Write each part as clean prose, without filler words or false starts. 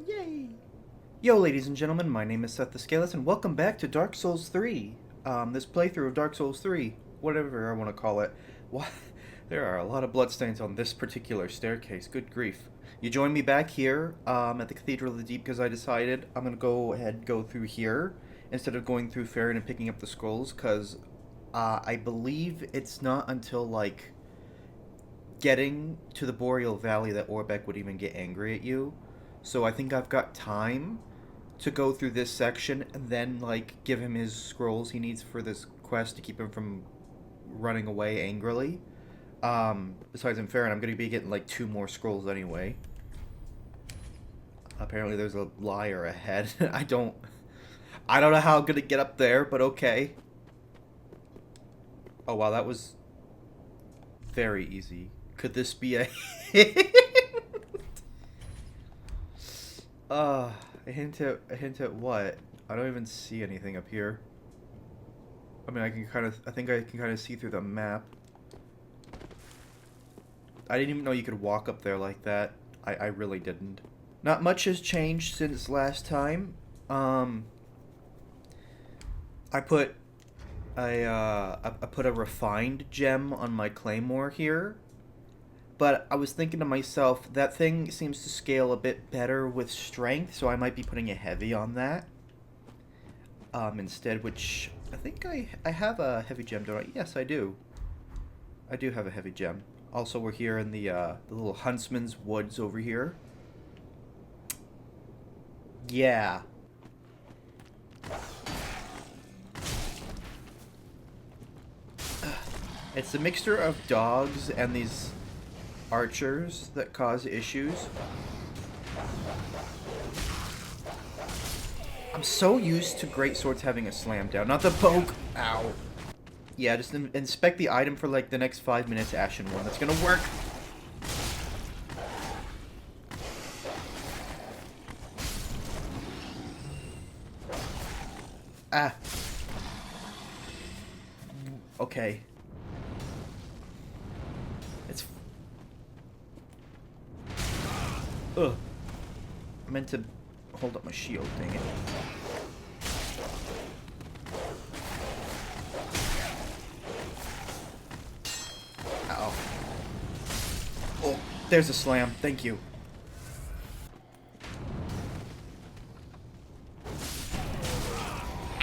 Yay! Yo, ladies and gentlemen, my name is Seth the Scaleless, and welcome back to Dark Souls 3. This playthrough of Dark Souls 3, whatever I want to call it. What? There are a lot of bloodstains on this particular staircase, good grief. You join me back here, at the Cathedral of the Deep, because I decided I'm going to go ahead and go through here, instead of going through Farron and picking up the scrolls, because, I believe it's not until, like, getting to the Boreal Valley that Orbeck would even get angry at you. So I think I've got time to go through this section and then, like, give him his scrolls he needs for this quest to keep him from running away angrily. Besides, in Farron, I'm going to be getting, like, 2 more scrolls anyway. Apparently there's a liar ahead. I don't know how I'm going to get up there, but okay. Oh, wow, that was very easy. Could this be a hint? A hint at what? I don't even see anything up here. I mean, I think I can kind of see through the map. I didn't even know you could walk up there like that. I really didn't. Not much has changed since last time. I put I put a refined gem on my claymore here. But I was thinking to myself, that thing seems to scale a bit better with strength, so I might be putting a heavy on that. Instead, which I think I have a heavy gem, don't I? Yes, I do. I do have a heavy gem. Also, we're here in the little Huntsman's Woods over here. Yeah. It's a mixture of dogs and these archers that cause issues. I'm so used to greatswords having a slam down, not the poke. Ow. Yeah, just inspect the item for like the next 5 minutes, Ashen One. That's gonna work. Ah. Okay. It's... Ugh. I meant to hold up my shield, dang it. Ow. Oh, there's a slam. Thank you.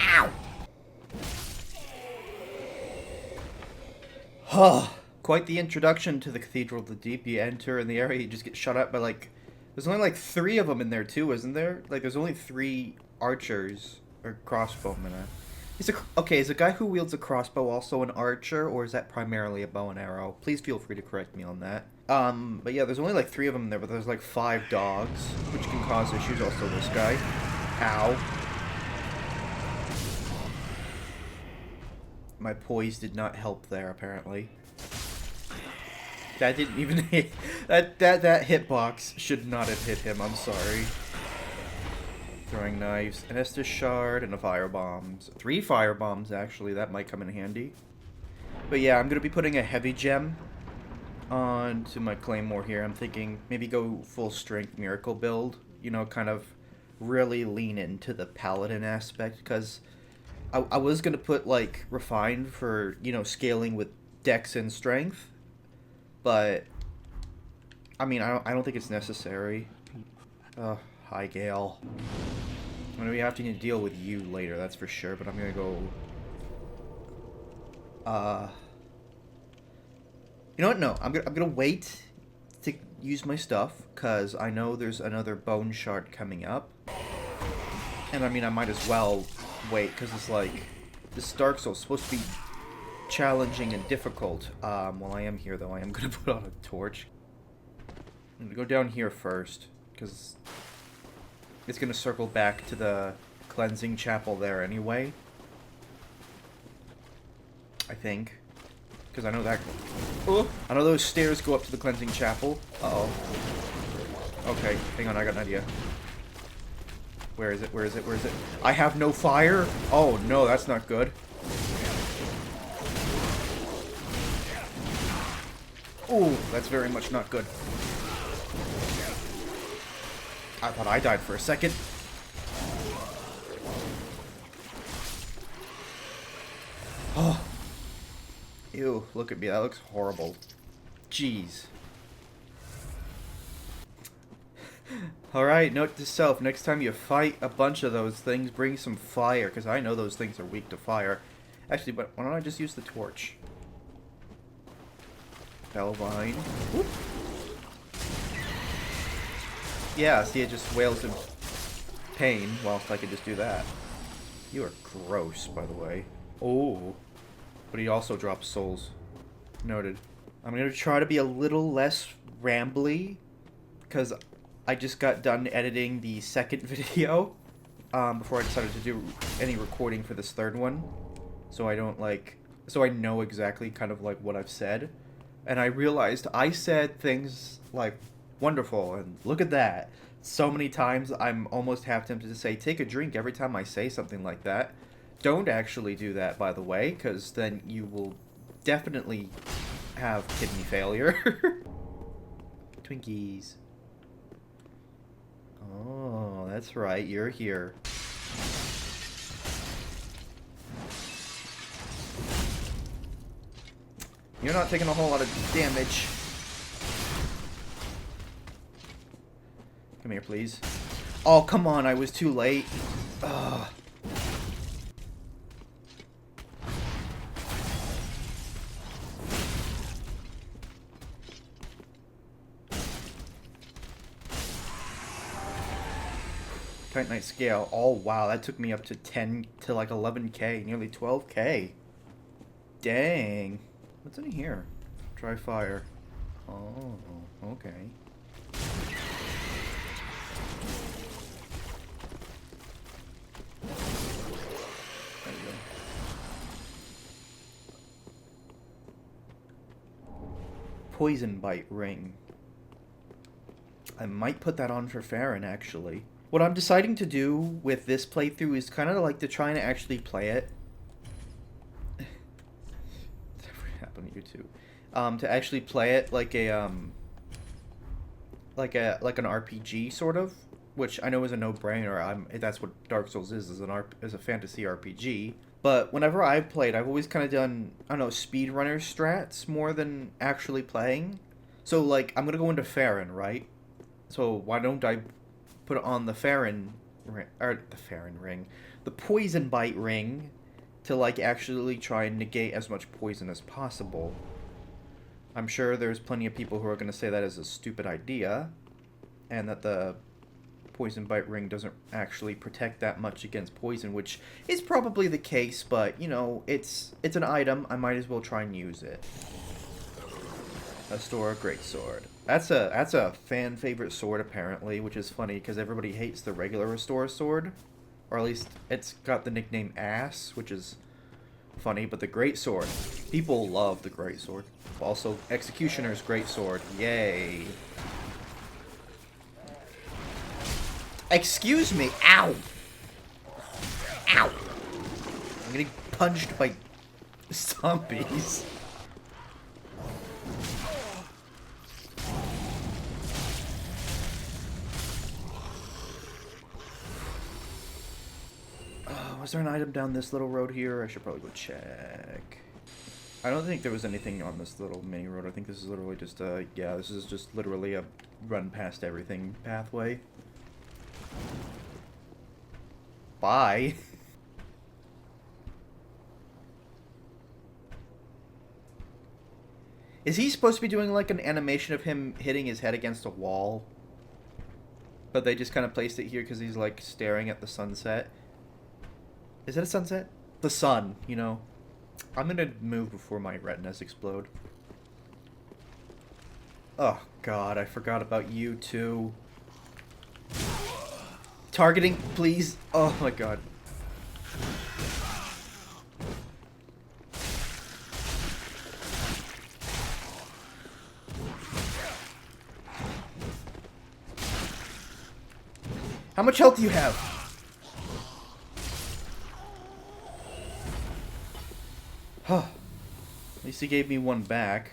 Ow! Huh. Quite the introduction to the Cathedral of the Deep. You enter in the area, you just get shot at by, like... There's only, like, 3 of them in there, too, isn't there? Like, there's only 3 archers, or crossbowmen. Okay, is a guy who wields a crossbow also an archer, or is that primarily a bow and arrow? Please feel free to correct me on that. But yeah, there's only, like, 3 of them in there, but there's, like, 5 dogs, which can cause issues. Also this guy. Ow. My poise did not help there, apparently. That didn't even hit. That hitbox should not have hit him. I'm sorry. Throwing knives, an estus shard, and a firebombs. 3 firebombs, actually. That might come in handy. But yeah, I'm gonna be putting a heavy gem onto my claymore here. I'm thinking maybe go full strength miracle build. You know, kind of really lean into the paladin aspect, because I was gonna put like refined for, you know, scaling with dex and strength. But, I mean, I don't think it's necessary. Hi, Gale. I'm going to be having to deal with you later, that's for sure, but I'm going to go... You know what? No, I'm gonna wait to use my stuff, because I know there's another bone shard coming up. And, I mean, I might as well wait, because it's like... This Dark Souls is supposed to be challenging and difficult. While I am here, though, I am going to put on a torch. I'm going to go down here first, because it's going to circle back to the cleansing chapel there anyway. I think. Because I know that... Oh, I know those stairs go up to the cleansing chapel. Uh-oh. Okay, hang on, I got an idea. Where is it? Where is it? Where is it? I have no fire? Oh, no, that's not good. Ooh, that's very much not good. I thought I died for a second. Oh. Ew, look at me. That looks horrible. Jeez. Alright, note to self. Next time you fight a bunch of those things, bring some fire, because I know those things are weak to fire. Actually, but why don't I just use the torch? Bellvine. Whoop. Yeah, see, it just wails in pain, whilst I could just do that. You are gross, by the way. Oh. But he also drops souls. Noted. I'm going to try to be a little less rambly, because I just got done editing the second video before I decided to do any recording for this third one. So I don't so I know exactly kind of like what I've said. And I realized I said things like wonderful and look at that so many times I'm almost half tempted to say take a drink every time I say something like that. Don't actually do that, by the way, because then you will definitely have kidney failure. Twinkies. Oh, that's right, you're here. You're not taking a whole lot of damage. Come here, please. Oh, come on, I was too late. Ugh. Titanite scale. Oh, wow, that took me up to 10 to like 11k, nearly 12k. Dang. What's in here? Try fire. Oh, okay. There you go. Poison bite ring. I might put that on for Farron, actually. What I'm deciding to do with this playthrough is kind of like to try and actually play it. Happened to you too. To actually play it like a like an RPG sort of, which I know is a no-brainer. That's what Dark Souls is a fantasy RPG. But whenever I've played, I've always kind of done, I don't know, speedrunner strats more than actually playing. So like I'm gonna go into Farron, right? So why don't I put on the Farron ring, or the Farron ring, the poison bite ring, to like actually try and negate as much poison as possible. I'm sure there's plenty of people who are going to say that is a stupid idea, and that the poison bite ring doesn't actually protect that much against poison, which is probably the case, but you know, it's an item, I might as well try and use it. Restore Greatsword. That's a fan favorite sword apparently, which is funny because everybody hates the regular Restore sword, or at least it's got the nickname Ass, which is funny. But the Greatsword, people love the Greatsword. Also, Executioner's Greatsword, yay! Excuse me, ow, ow! I'm getting punched by zombies. Was there an item down this little road here? I should probably go check. I don't think there was anything on this little mini road. I think this is literally just yeah, this is just literally a run past everything pathway. Bye. Is he supposed to be doing like an animation of him hitting his head against a wall? But they just kind of placed it here because he's like staring at the sunset. Is it a sunset? The sun, you know. I'm gonna move before my retinas explode. Oh god, I forgot about you too. Targeting, please. Oh my god. How much health do you have? Huh. At least he gave me one back.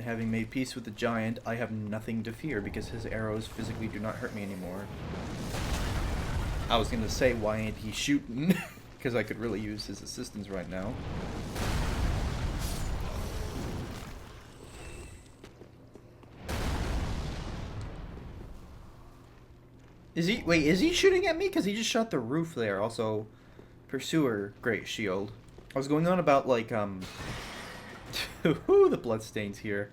having made peace with the giant, I have nothing to fear because his arrows physically do not hurt me anymore. I was gonna say, why ain't he shooting? Because I could really use his assistance right now. Wait, is he shooting at me? Because he just shot the roof there. Also, Pursuer, great shield. I was going on about, like, Ooh, the bloodstains here.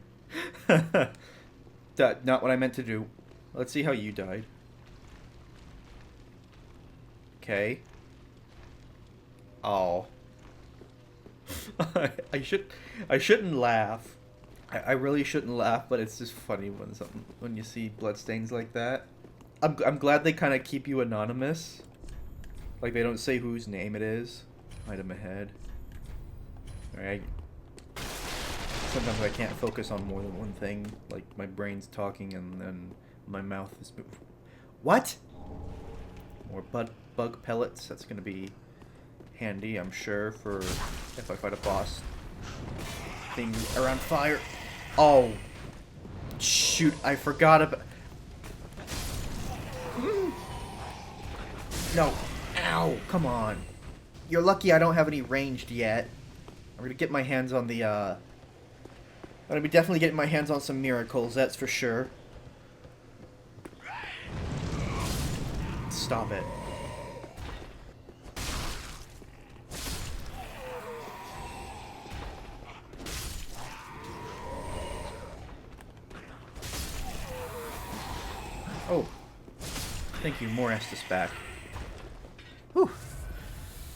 Not what I meant to do. Let's see how you died. Okay. Oh. I shouldn't laugh. I really shouldn't laugh, but it's just funny when you see bloodstains like that. I'm glad they kind of keep you anonymous. Like, they don't say whose name it is. Item ahead. Alright. Sometimes I can't focus on more than one thing. Like, my brain's talking and then my mouth is moving. What? More bug pellets. That's going to be handy, I'm sure, for if I fight a boss thing around fire. Oh. Shoot, I forgot about... No. Ow, come on. You're lucky I don't have any ranged yet. I'm gonna get my hands on the, I'm gonna be definitely getting my hands on some miracles, that's for sure. Stop it. Oh. Thank you, more Estus back. Whew.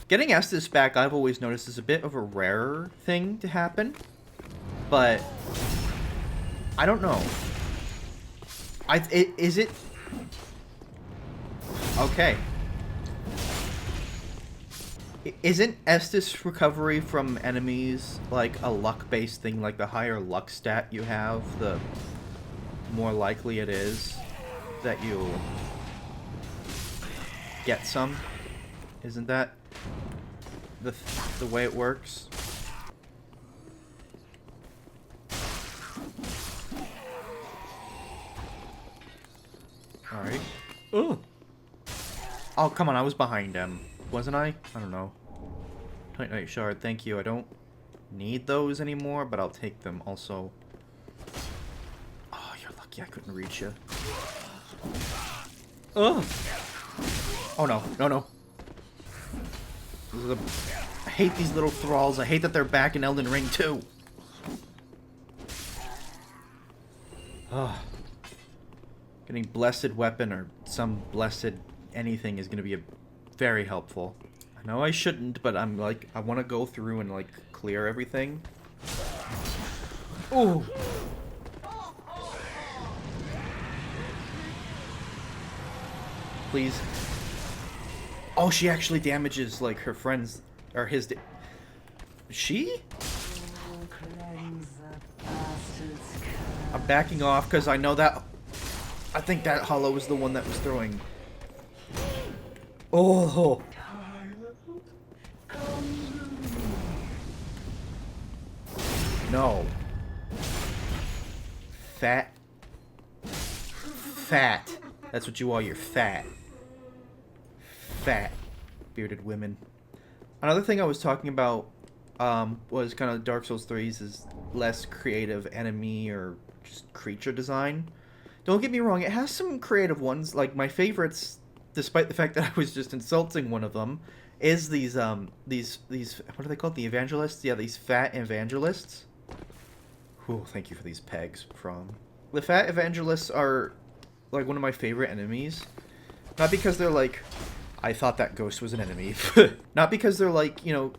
Getting Estus back, I've always noticed, is a bit of a rarer thing to happen. But I don't know. Is it? Okay. Isn't Estus recovery from enemies like a luck-based thing? Like the higher luck stat you have, the more likely it is that you'll get some. Isn't that the way it works? Alright. Ooh! Oh, come on, I was behind him. Wasn't I? I don't know. Titanite shard, thank you. I don't need those anymore, but I'll take them also. Oh, you're lucky I couldn't reach you. Ugh! Oh no, no. I hate these little thralls. I hate that they're back in Elden Ring too. Ugh. Getting blessed weapon or some blessed anything is going to be very helpful. I know I shouldn't, but I'm like, I want to go through and like clear everything. Ooh. Please. Oh, she actually damages like her friends or his. She? I'm backing off because I know that. I think that Hollow was the one that was throwing. Oh. No. Fat. Fat. That's what you are, you're fat. Fat. Bearded women. Another thing I was talking about was kind of Dark Souls 3's is less creative enemy or just creature design. Don't get me wrong, it has some creative ones. Like, my favorites, despite the fact that I was just insulting one of them, is these, what are they called? The evangelists? Yeah, these fat evangelists. Ooh, thank you for these pegs, From. The fat evangelists are, like, one of my favorite enemies. Not because they're, like, I thought that ghost was an enemy. Not because they're, like, you know,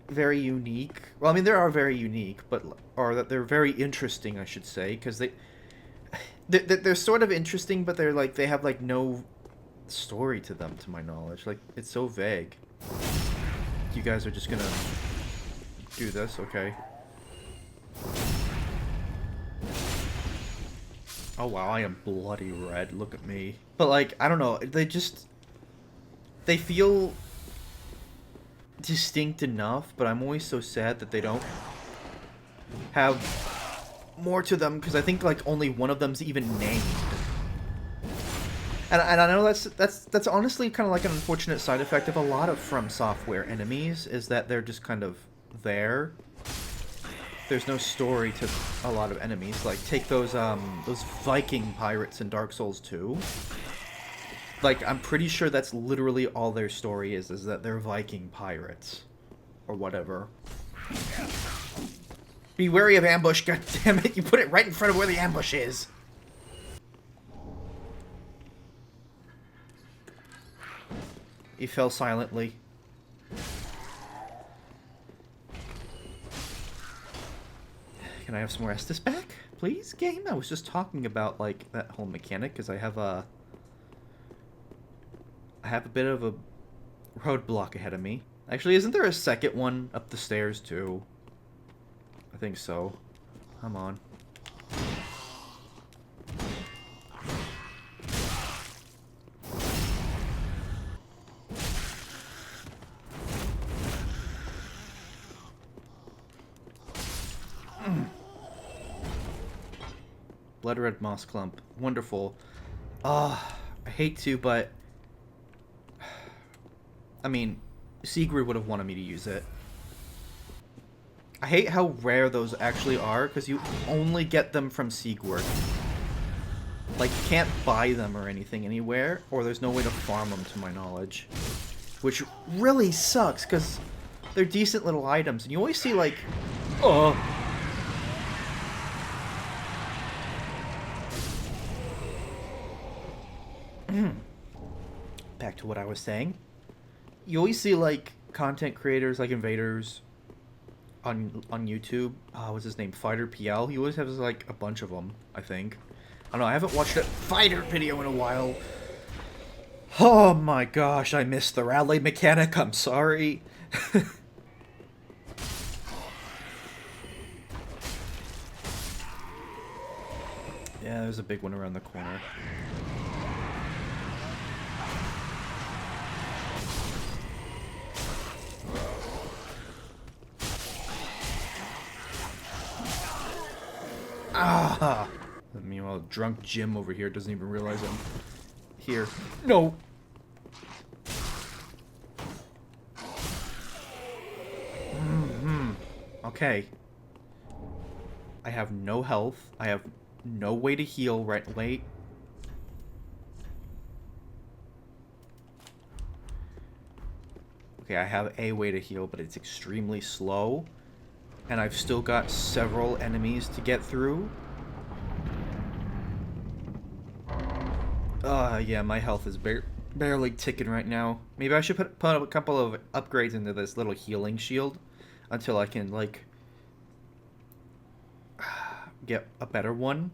very unique. Well, I mean, they are very unique, but, or that they're very interesting, I should say, because they're sort of interesting, but they're, like, they have, like, no story to them, to my knowledge. Like, it's so vague. You guys are just gonna do this, okay. Oh wow, I am bloody red, look at me. But like, I don't know, they feel distinct enough, but I'm always so sad that they don't have more to them, because I think, like, only one of them's even named. And I know that's honestly kind of like an unfortunate side effect of a lot of From Software enemies, is that they're just kind of there. There's no story to a lot of enemies. Like, take those Viking pirates in Dark Souls 2. Like, I'm pretty sure that's literally all their story is that they're Viking pirates. Or whatever. Be wary of ambush, goddammit! You put it right in front of where the ambush is! He fell silently. Can I have some more estus back? Please, game? I was just talking about, like, that whole mechanic, because I have a bit of a roadblock ahead of me. Actually, isn't there a second one up the stairs, too? I think so. Come on. Blood red moss clump. Wonderful. I hate to, but... I mean, Sigrid would have wanted me to use it. I hate how rare those actually are, because you only get them from Sigrid. Like, you can't buy them or anything anywhere, or there's no way to farm them, to my knowledge. Which really sucks, because they're decent little items, and you always see, like... Oh... Back to what I was saying. You always see, like, content creators, like Invaders, on YouTube. What's his name? Fighter PL. He always has, like, a bunch of them, I think. I don't know, I haven't watched a fighter video in a while. Oh my gosh, I missed the rally mechanic. I'm sorry. Yeah, there's a big one around the corner. Ah! Meanwhile, drunk Jim over here doesn't even realize I'm here. No! Okay. I have no health. I have no way to heal. Right, wait. Okay, I have a way to heal, but it's extremely slow. And I've still got several enemies to get through. Yeah, my health is barely ticking right now. Maybe I should put a couple of upgrades into this little healing shield until I can, like, get a better one.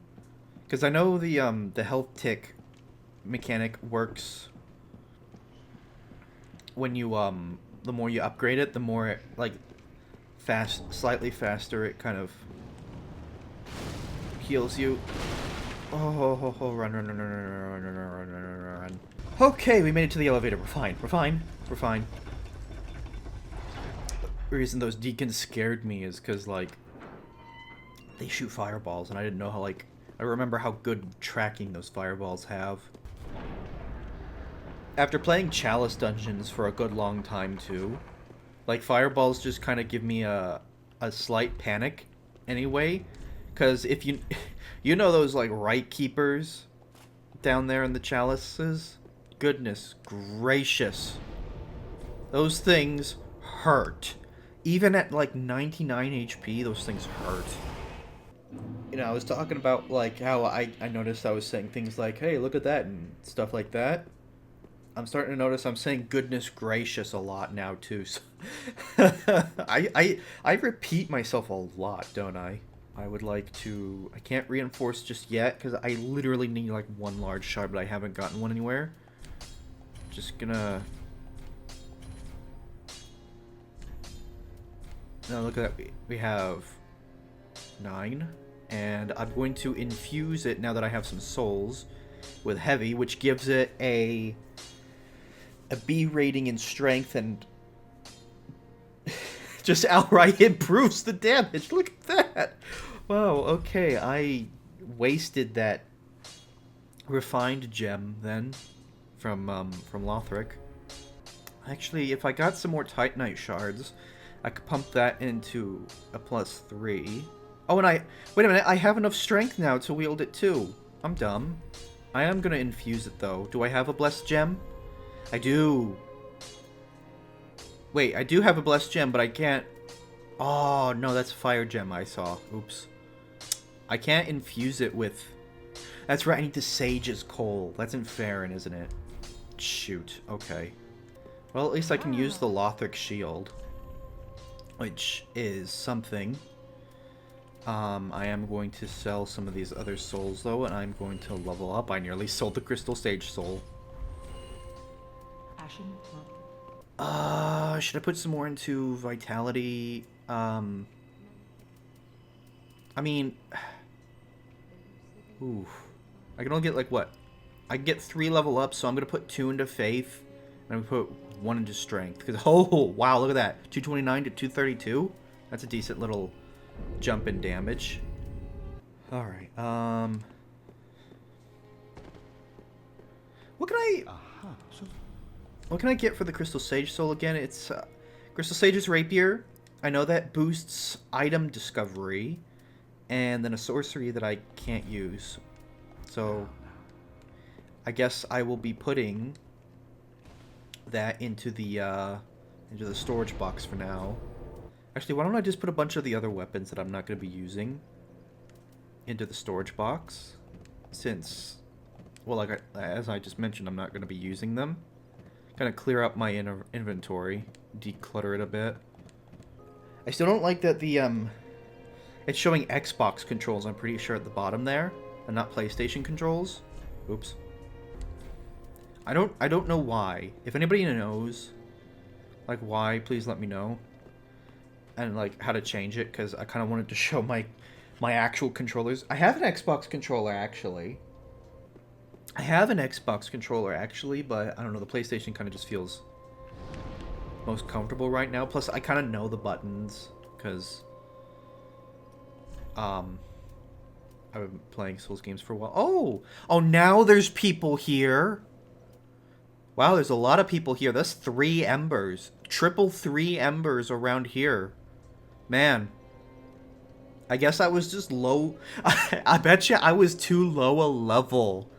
Because I know the health tick mechanic works when you, the more you upgrade it, the more it, like, slightly faster it kind of heals you. Oh, run. Okay, we made it to the elevator. We're fine. The reason those deacons scared me is because, like, they shoot fireballs, and I didn't know how, like, I remember how good tracking those fireballs have. After playing Chalice dungeons for a good long time, too, like, fireballs just kind of give me a slight panic anyway, because if you... You know those, like, right keepers down there in the chalices? Goodness gracious. Those things hurt. Even at, like, 99 HP, those things hurt. You know, I was talking about, like, how I noticed I was saying things like, hey, look at that, and stuff like that. I'm starting to notice I'm saying goodness gracious a lot now, too. So I repeat myself a lot, don't I? I would like to... I can't reinforce just yet, because I literally need, like, one large shard, but I haven't gotten one anywhere. Just gonna... Now look at that. We have 9. And I'm going to infuse it, now that I have some souls, with heavy, which gives it a B rating in strength, and just outright improves the damage. Look at that. Wow, okay, I wasted that refined gem then from Lothric. Actually, if I got some more Titanite shards, I could pump that into a +3. Oh, and wait a minute, I have enough strength now to wield it too. I'm dumb. I am gonna infuse it though. Do I have a blessed gem? I do. Wait, I do have a blessed gem, but I can't... Oh, no, that's a fire gem I saw. Oops. I can't infuse it with... That's right, I need the Sage's Coal. That's in Farron, isn't it? Shoot, okay. Well, at least I can use the Lothric Shield, which is something. I am going to sell some of these other souls, though, and I'm going to level up. I nearly sold the Crystal Sage Soul. Should I put some more into Vitality? I mean... Ooh. I can only get, like, what? I can get 3 level ups, so I'm going to put 2 into Faith, and I'm going to put 1 into Strength. Because, oh, wow, look at that. 229 to 232? That's a decent little jump in damage. Alright, What can I get for the Crystal Sage Soul again? It's, Crystal Sage's Rapier. I know that boosts item discovery, and then a sorcery that I can't use. So, I guess I will be putting that into the storage box for now. Actually, why don't I just put a bunch of the other weapons that I'm not going to be using into the storage box, since, well, like as I just mentioned, I'm not going to be using them. Kind of clear up my inventory, declutter it a bit. I still don't like that the it's showing Xbox controls, I'm pretty sure, at the bottom there, and not PlayStation controls. Oops. I don't know why. If anybody knows, like, why, please let me know. And, like, how to change it, because I kind of wanted to show my actual controllers. I have an Xbox controller, actually. I have an Xbox controller, actually, but I don't know, the PlayStation kind of just feels most comfortable right now. Plus, I kind of know the buttons, because I've been playing Souls games for a while. Oh, now there's people here. Wow, there's a lot of people here. That's 3 embers. Triple 3 embers around here. Man. I guess I was just low. I bet you I was too low a level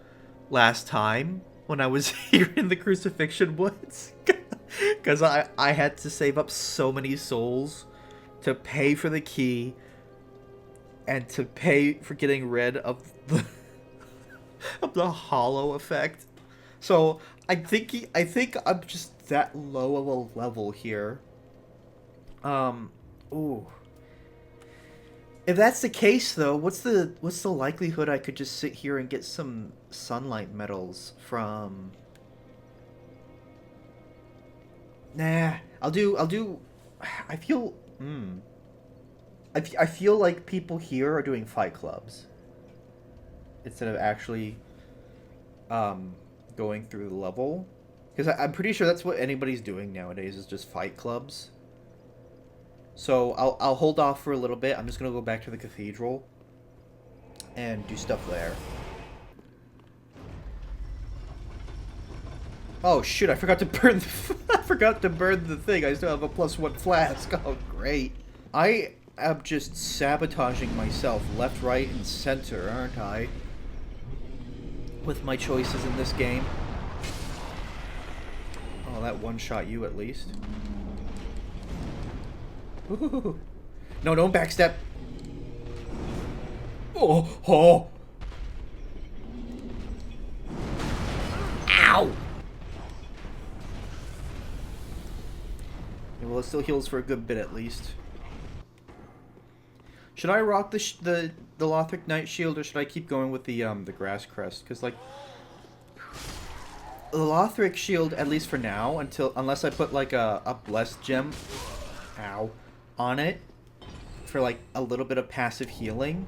last time when I was here in the Crucifixion Woods. Because I had to save up so many souls to pay for the key and to pay for getting rid of the hollow effect. So I think I'm just that low of a level here. Ooh. If that's the case, though, what's the likelihood I could just sit here and get some sunlight medals from? Nah, I'll do. I feel. I feel like people here are doing fight clubs instead of actually going through the level, because I'm pretty sure that's what anybody's doing nowadays, is just fight clubs. So I'll hold off for a little bit. I'm just gonna go back to the cathedral and do stuff there. Oh shoot! I forgot to burn. I forgot to burn the thing. I still have a +1 flask. Oh great! I am just sabotaging myself left, right, and center, aren't I? With my choices in this game. Oh, that one-shot you at least. Ooh. No, don't backstep. Oh. Ow! Yeah, well, it still heals for a good bit at least. Should I rock the Lothric Knight Shield, or should I keep going with the Grass Crest? Because, like, the Lothric Shield, at least for now, unless I put like a blessed gem, ow, on it for like a little bit of passive healing,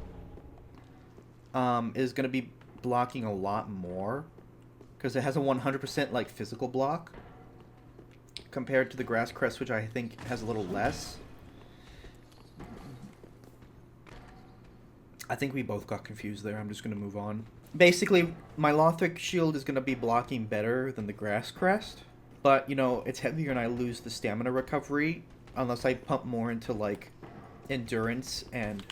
is gonna be blocking a lot more, because it has a 100% like physical block compared to the Grass Crest, which I think has a little less. I think we both got confused there. I'm just going to move on. Basically, my Lothric shield is going to be blocking better than the Grass Crest. But, you know, it's heavier and I lose the stamina recovery unless I pump more into, like, endurance and...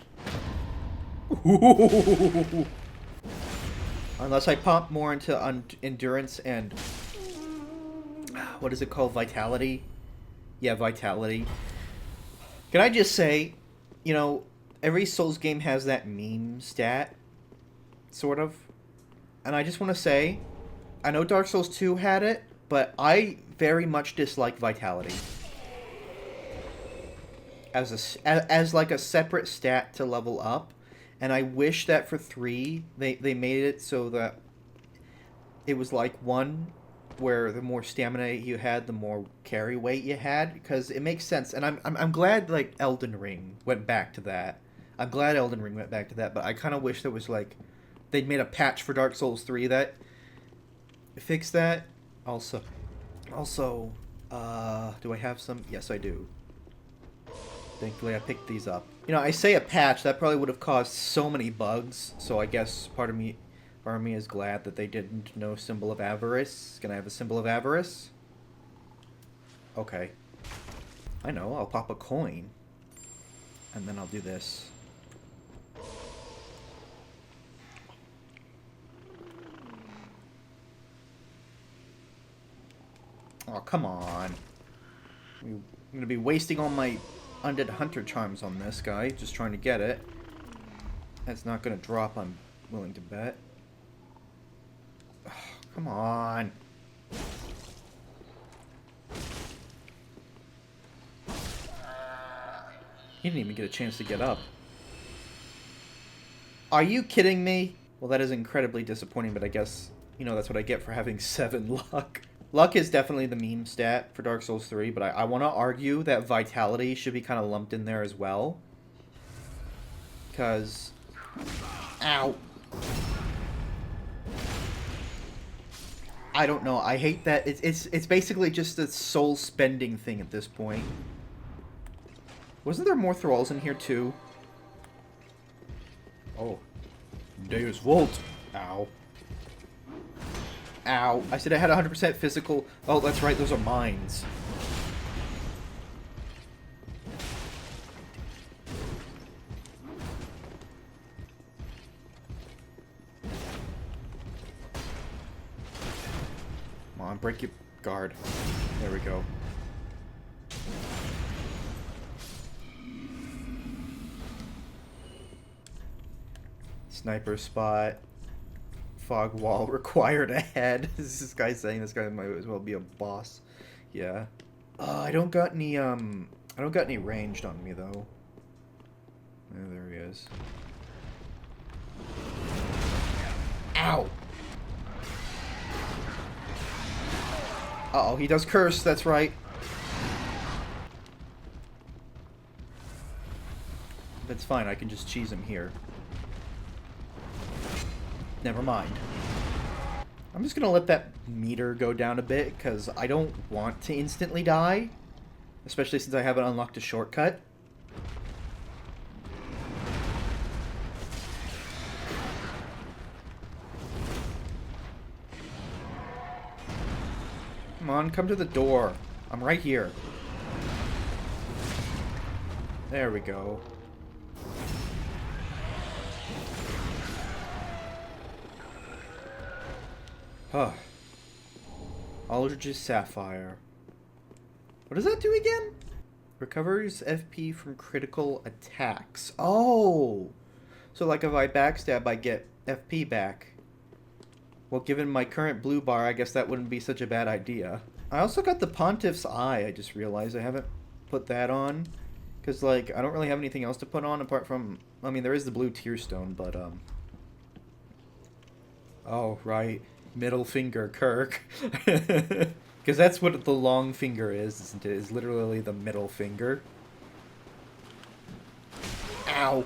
Unless I pump more into endurance and... What is it called? Vitality? Yeah, Vitality. Can I just say, you know, every Souls game has that meme stat, sort of. And I just want to say, I know Dark Souls 2 had it, but I very much dislike Vitality. As like a separate stat to level up. And I wish that for 3, they made it so that it was like 1, where the more stamina you had, the more carry weight you had, because it makes sense. And I'm glad, like, Elden Ring went back to that. I'm glad Elden Ring went back to that, but I kind of wish there was, like, they'd made a patch for Dark Souls 3 that fixed that. Also, do I have some? Yes, I do. Thankfully, I picked these up. You know, I say a patch, that probably would have caused so many bugs, so I guess part of me is glad that they didn't know Symbol of Avarice. Can I have a Symbol of Avarice? Okay. I know, I'll pop a coin. And then I'll do this. Oh, come on. I'm gonna be wasting all my Undead Hunter charms on this guy, just trying to get it. That's not gonna drop, I'm willing to bet. Oh, come on. He didn't even get a chance to get up. Are you kidding me? Well, that is incredibly disappointing, but I guess, you know, that's what I get for having 7 luck. Luck is definitely the meme stat for Dark Souls 3, but I want to argue that Vitality should be kind of lumped in there as well. Because... Ow! I don't know, I hate that. It's basically just a soul spending thing at this point. Wasn't there more thralls in here too? Oh. Deus Volt! Ow. Ow. I said I had 100% physical... Oh, that's right, those are mines. Come on, break your guard. There we go. Sniper spot. Fog wall required ahead. This guy saying this guy might as well be a boss. Yeah. I don't got any ranged on me though. Oh, there he is. Ow! Uh-oh, he does curse, that's right. That's fine, I can just cheese him here. Never mind. I'm just gonna let that meter go down a bit, because I don't want to instantly die. Especially since I haven't unlocked a shortcut. Come on, come to the door. I'm right here. There we go. Huh. Aldridge's Sapphire. What does that do again? Recovers FP from critical attacks. Oh! So like if I backstab, I get FP back. Well, given my current blue bar, I guess that wouldn't be such a bad idea. I also got the Pontiff's Eye. I just realized I haven't put that on. Because, like, I don't really have anything else to put on apart from... I mean, there is the blue tear stone, but, Oh, right. Middle finger, Kirk. Because that's what the long finger is, isn't it? Is literally the middle finger. Ow!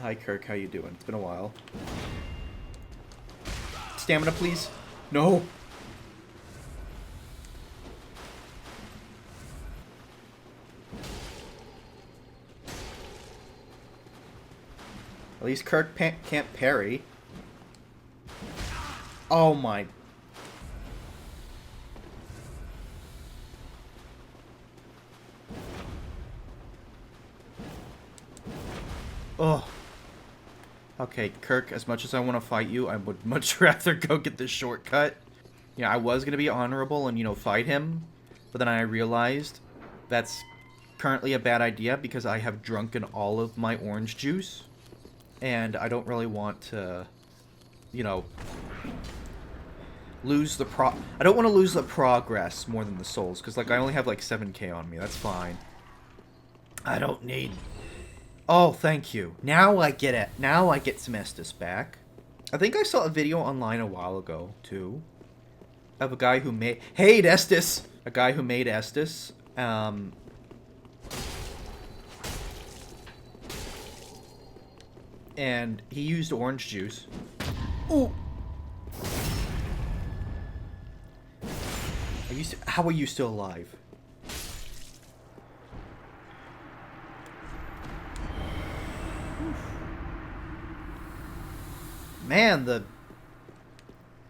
Hi, Kirk. How you doing? It's been a while. Stamina, please. No! At least Kirk can't parry. Oh my. Oh. Okay, Kirk, as much as I want to fight you, I would much rather go get this shortcut. Yeah, I was going to be honorable and, you know, fight him. But then I realized that's currently a bad idea because I have drunken all of my orange juice. And I don't really want to, you know, I don't want to lose the progress more than the souls. Because, like, I only have, like, 7k on me. That's fine. I don't need... Oh, thank you. Now I get it. Now I get some estus back. I think I saw a video online a while ago, too. Of a guy who made... Hey, estus! A guy who made estus. And he used orange juice. Ooh! How are you still alive? Man, the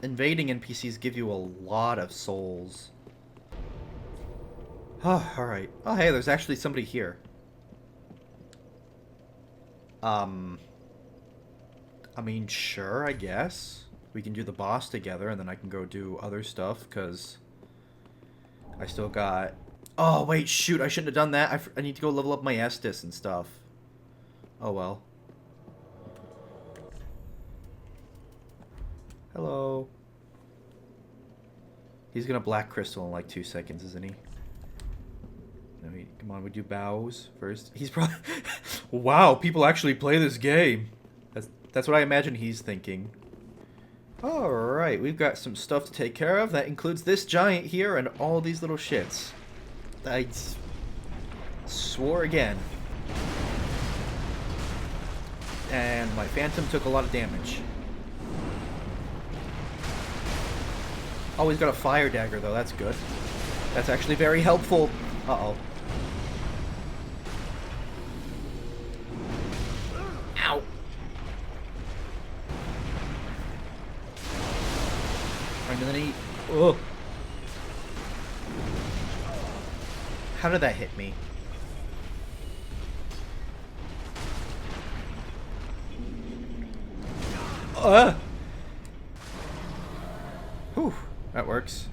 invading NPCs give you a lot of souls. Oh, alright. Oh, hey, there's actually somebody here. I mean, sure, I guess. We can do the boss together, and then I can go do other stuff, because I still got... Oh, wait, shoot, I shouldn't have done that. I need to go level up my estus and stuff. Oh, well. Hello. He's gonna black crystal in like 2 seconds, isn't he? No, come on, we do bows first. He's probably... Wow, people actually play this game. That's what I imagine he's thinking. Alright, we've got some stuff to take care of. That includes this giant here and all these little shits. I swore again. And my phantom took a lot of damage. Oh, he's got a fire dagger, though. That's good. That's actually very helpful. Uh-oh. Ow. And then he... Ugh. How did that hit me? Whew. That works.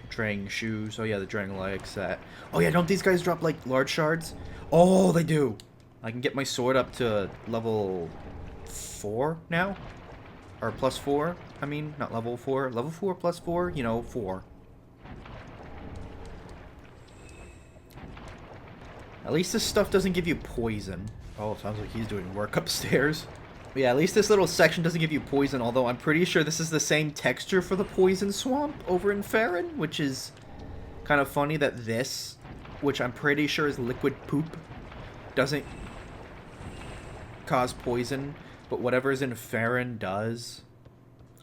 Drang shoes. Oh yeah, the Drang likes that. Oh yeah, don't these guys drop like large shards? Oh, they do. I can get my sword up to level 4 now? Or plus 4? I mean, not level 4. Level 4 plus 4? You know, 4. At least this stuff doesn't give you poison. Oh, sounds like he's doing work upstairs. But yeah, at least this little section doesn't give you poison, although I'm pretty sure this is the same texture for the poison swamp over in Farron, which is kind of funny that this, which I'm pretty sure is liquid poop, doesn't cause poison, but whatever is in Farron does.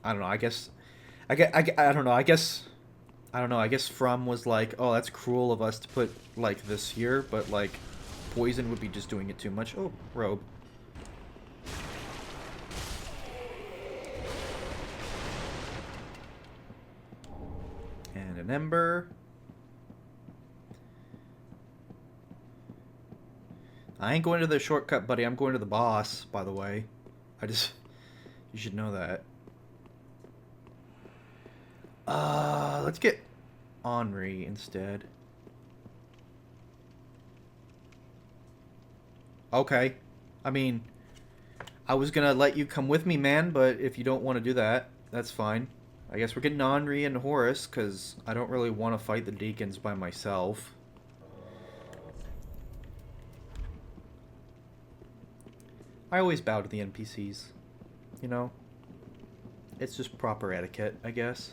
I don't know, I don't know, I guess From was like, oh, that's cruel of us to put, like, this here, but, like, poison would be just doing it too much. Oh, robe. And an ember. I ain't going to the shortcut, buddy. I'm going to the boss, by the way. You should know that. Let's get Henri instead. Okay. I mean, I was gonna let you come with me, man, but if you don't want to do that, that's fine. I guess we're getting Henri and Horace, because I don't really want to fight the deacons by myself. I always bow to the NPCs. You know? It's just proper etiquette, I guess.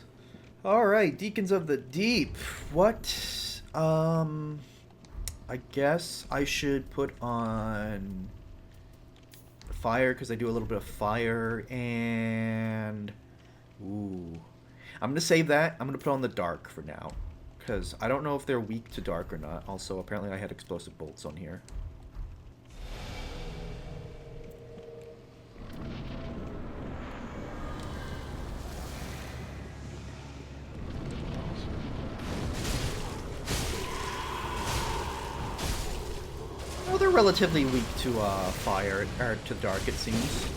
Alright, Deacons of the Deep. What? I guess I should put on fire, because I do a little bit of fire, and... Ooh. I'm going to save that. I'm going to put on the dark for now. Because I don't know if they're weak to dark or not. Also, apparently I had explosive bolts on here. Well, they're relatively weak to fire, or to dark, it seems.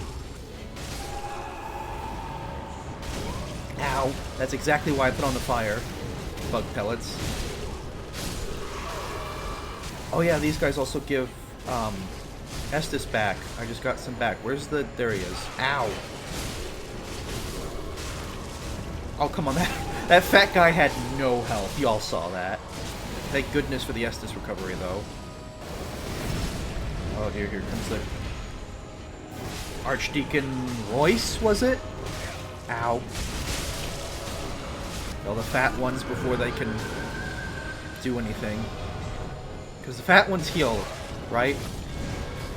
Ow! That's exactly why I put on the fire. Bug pellets. Oh yeah, these guys also give estus back. I just got some back. Where's the... There he is. Ow! Oh, come on. That fat guy had no health. You all saw that. Thank goodness for the estus recovery, though. Oh dear, here comes the... Archdeacon Royce, was it? Ow. Well, the fat ones before they can do anything. Because the fat ones heal, right?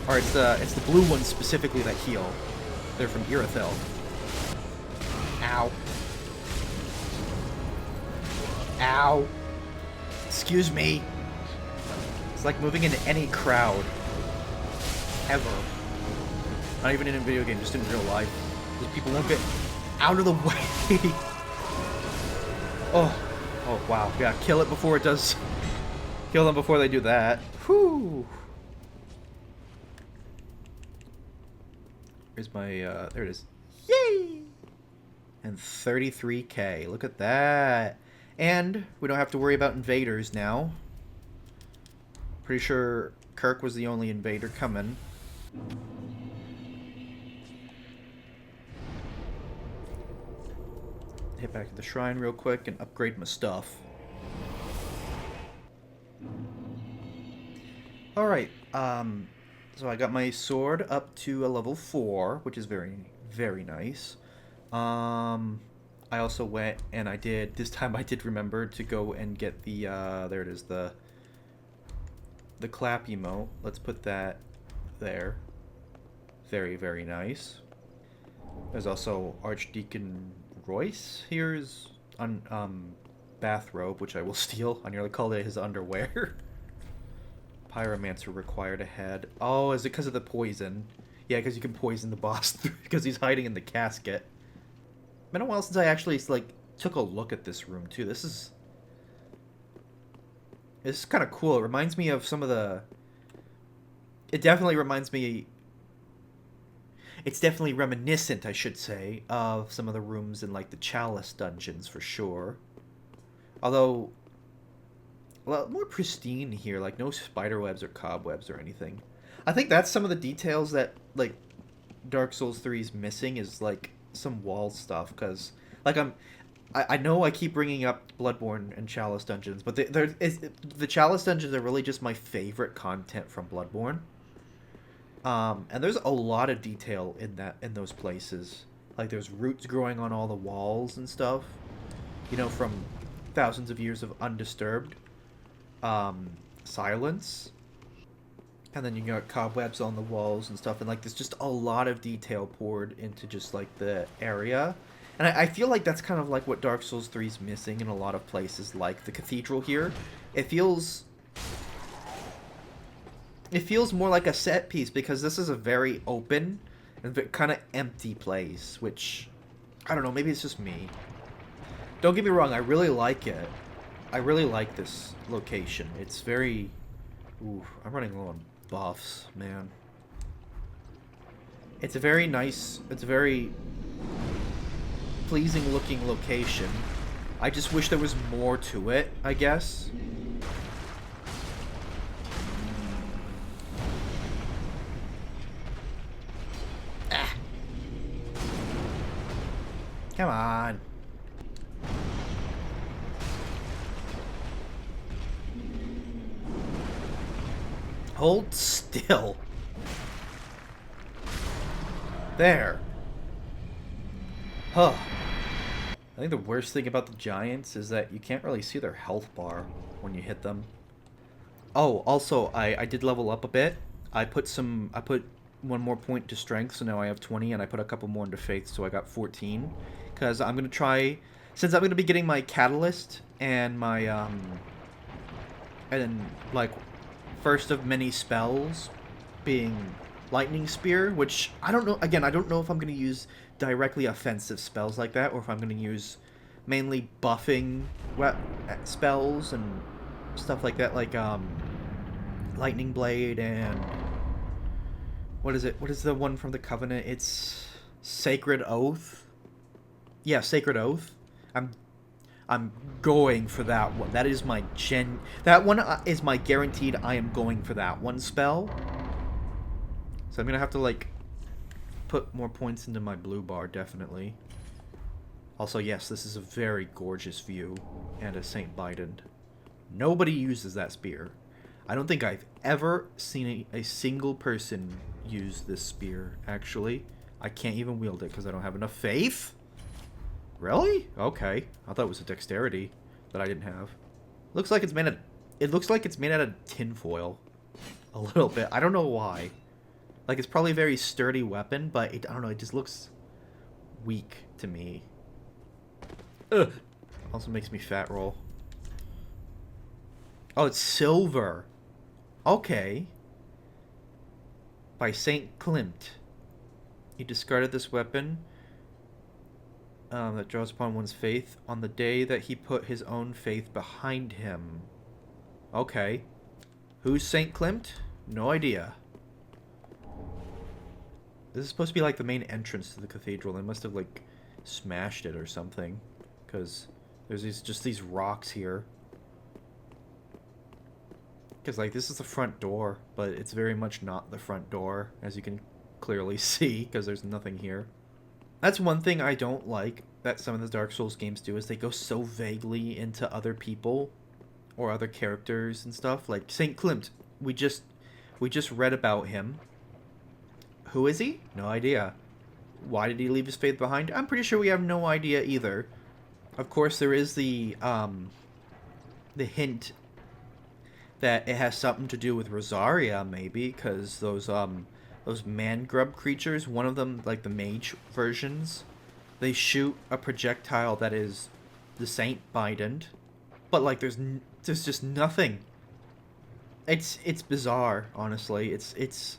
Or it's the blue ones specifically that heal. They're from Irithyll. Ow. Ow. Excuse me. It's like moving into any crowd. Ever. Not even in a video game, just in real life. Those people won't get out of the way. Oh. Oh, wow. Yeah, kill it before it does. Kill them before they do that. Whew. Here's my, there it is. Yay! And 33k. Look at that. And we don't have to worry about invaders now. Pretty sure Kirk was the only invader coming. Hit back to the shrine real quick and upgrade my stuff. Alright, so I got my sword up to a level 4, which is very, very nice. I also went and I did, this time I did remember to go and get the, there it is, the clap emote. Let's put that there. Very, very nice. There's also Archdeacon Royce. Here's bathrobe, which I will steal. I nearly called it his underwear. Pyromancer required ahead. Oh, is it because of the poison? Yeah, because you can poison the boss because he's hiding in the casket. Been a while since I actually like took a look at this room too. This is kind of cool. It reminds me of some of the. It definitely reminds me. It's definitely reminiscent, I should say, of some of the rooms in like the Chalice dungeons for sure. Although, a lot more pristine here, like no spiderwebs or cobwebs or anything. I think that's some of the details that like Dark Souls 3 is missing, is like some wall stuff, because like I know I keep bringing up Bloodborne and Chalice dungeons, but the Chalice dungeons are really just my favorite content from Bloodborne. And there's a lot of detail in those places. Like there's roots growing on all the walls and stuff, you know, from thousands of years of undisturbed silence. And then you got cobwebs on the walls and stuff, and like there's just a lot of detail poured into just like the area. And I feel like that's kind of like what Dark Souls 3 is missing in a lot of places, like the Cathedral here. It feels more like a set piece, because this is a very open and kind of empty place, which, I don't know, maybe it's just me. Don't get me wrong, I really like it. I really like this location. It's very... Ooh, I'm running low on buffs, man. It's a very nice, it's a very pleasing looking location. I just wish there was more to it, I guess. Ah. Come on. Hold still. There. Huh. I think the worst thing about the giants is that you can't really see their health bar when you hit them. Oh, also, I did level up a bit. I put one more point to strength, so now I have 20, and I put a couple more into faith, so I got 14. Because I'm going to try, since I'm going to be getting my catalyst and my and like first of many spells being lightning spear, which I don't know. Again, I don't know if I'm gonna use directly offensive spells like that, or if I'm gonna use mainly buffing spells and stuff like that, like lightning blade and what is it? What is the one from the Covenant? It's Sacred Oath. Yeah, Sacred Oath. I'm going for that one. That is my That one is my guaranteed. I am going for that one spell. So I'm gonna have to like put more points into my blue bar, definitely. Also, yes, this is a very gorgeous view and a Saint Bident. Nobody uses that spear. I don't think I've ever seen a single person use this spear, actually. I can't even wield it because I don't have enough faith? Really? Okay. I thought it was a dexterity that I didn't have. Looks like it's made of... It looks like it's made out of tinfoil. A little bit. I don't know why. Like, it's probably a very sturdy weapon, but I don't know, it just looks weak to me. Ugh. Also makes me fat roll. Oh, it's silver. Okay. By Saint Klimt. He discarded this weapon that draws upon one's faith on the day that he put his own faith behind him. Okay. Who's Saint Klimt? No idea. This is supposed to be like the main entrance to the cathedral. They must have like smashed it or something, because there's just these rocks here. Because like this is the front door, but it's very much not the front door, as you can clearly see, because there's nothing here. That's one thing I don't like that some of the Dark Souls games do, is they go so vaguely into other people or other characters and stuff. Like Saint Klimt, we just read about him. Who is he? No idea. Why did he leave his faith behind? I'm pretty sure we have no idea either. Of course, there is the hint that it has something to do with Rosaria, maybe, because those man grub creatures, one of them, like the mage versions, they shoot a projectile that is the Saint Bident, but like there's just nothing. It's bizarre, honestly. It's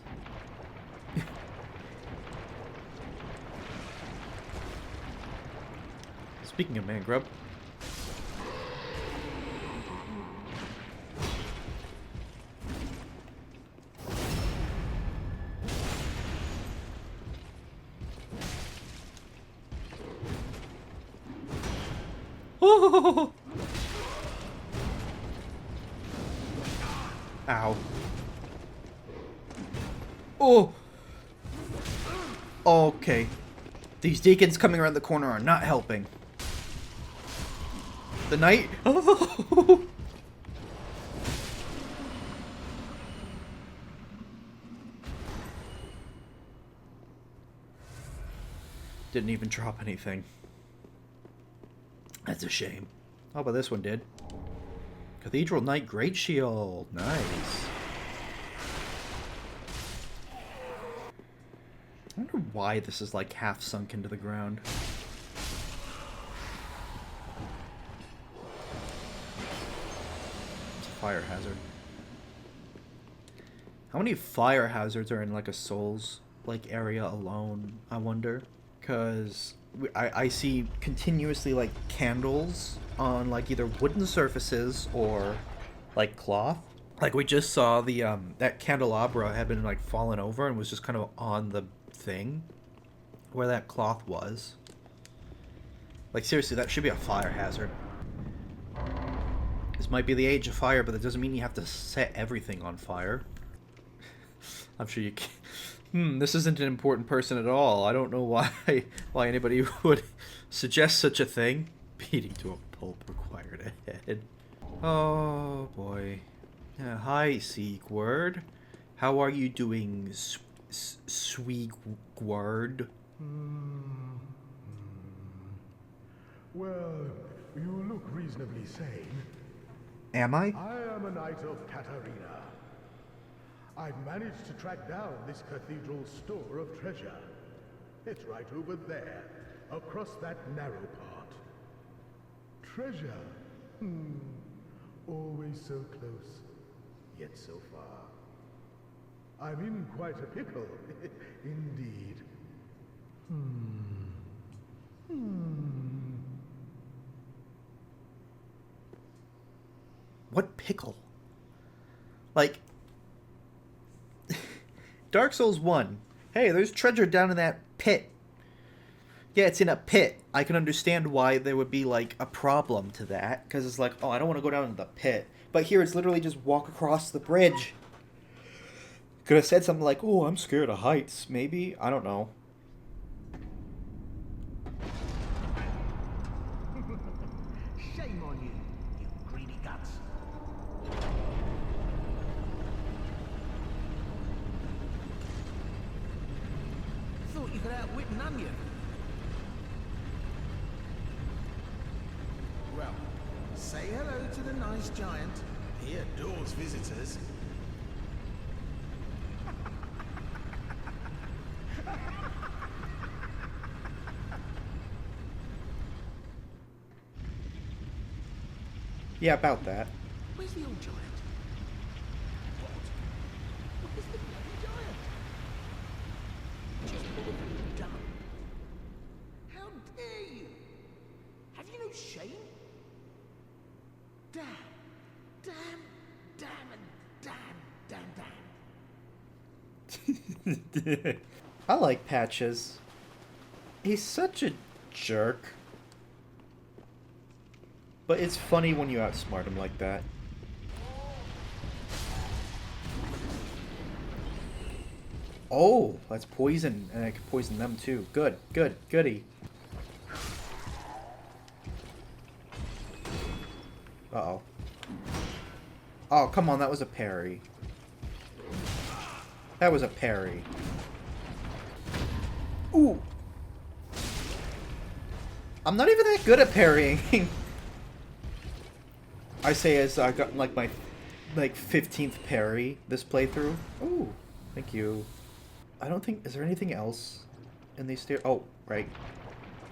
Speaking of man grub. Oh! Ow. Oh! Okay. These deacons coming around the corner are not helping. The knight? Oh! Didn't even drop anything. That's a shame. Oh, but this one did. Cathedral Knight Great Shield. Nice. I wonder why this is like half sunk into the ground. It's a fire hazard. How many fire hazards are in like a Souls like area alone, I wonder? Because I see continuously like candles on like either wooden surfaces or like cloth. Like we just saw the that candelabra had been like fallen over and was just kind of on the thing where that cloth was. Like seriously, that should be a fire hazard. This might be the age of fire, but that doesn't mean you have to set everything on fire. I'm sure you can. This isn't an important person at all. I don't know why anybody would suggest such a thing. Beating to a pulp required a head. Oh boy. Hi, Siegward. How are you doing, Sweegward? Well, you look reasonably sane. Am I? I am a knight of Katarina. I've managed to track down this cathedral's store of treasure. It's right over there, across that narrow part. Treasure? Hmm. Always so close, yet so far. I'm in quite a pickle, indeed. What pickle? Like, Dark Souls 1. Hey, there's treasure down in that pit. Yeah, it's in a pit. I can understand why there would be, like, a problem to that. Because it's like, oh, I don't want to go down in the pit. But here it's literally just walk across the bridge. Could have said something like, oh, I'm scared of heights. Maybe? I don't know. Shame on you, you greedy guts. Thought you could outwit an onion. Well, say hello to the nice giant. He adores visitors. Yeah, about that. Where's the old giant? What? Where's the bloody giant? Just what have you done? How dare you? Have you no shame? Damn, and damn. I like Patches. He's such a jerk. But it's funny when you outsmart him like that. Oh, that's poison, and I can poison them too. Good, good, goody. Uh-oh. Oh, come on, that was a parry. That was a parry. Ooh! I'm not even that good at parrying. I say as I got like my 15th parry this playthrough. Ooh, thank you. I don't think, is there anything else in these stairs? Oh, right.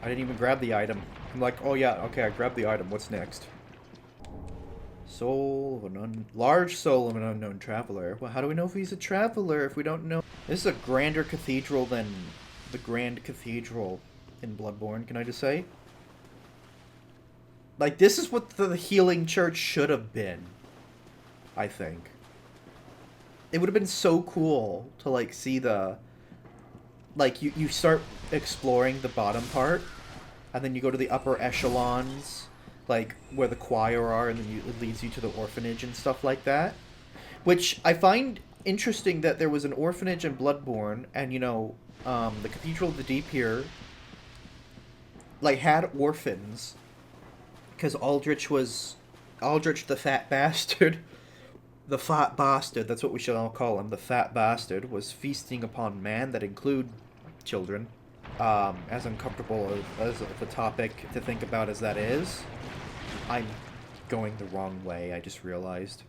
I didn't even grab the item. I'm like, oh yeah, okay, I grabbed the item. What's next? Soul of an large soul of an unknown traveler. Well, how do we know if he's a traveler if we don't know? This is a grander cathedral than the Grand Cathedral in Bloodborne, can I just say? Like, this is what the healing church should have been, I think. It would have been so cool to, like, see the... Like, you start exploring the bottom part, and then you go to the upper echelons, like, where the choir are, and then it leads you to the orphanage and stuff like that. Which I find interesting that there was an orphanage in Bloodborne, and, you know, the Cathedral of the Deep here, like, had orphans... Because Aldrich the fat bastard, the fat bastard, that's what we should all call him, the fat bastard, was feasting upon man that include children. As uncomfortable as the topic to think about as that is, I'm going the wrong way, I just realized.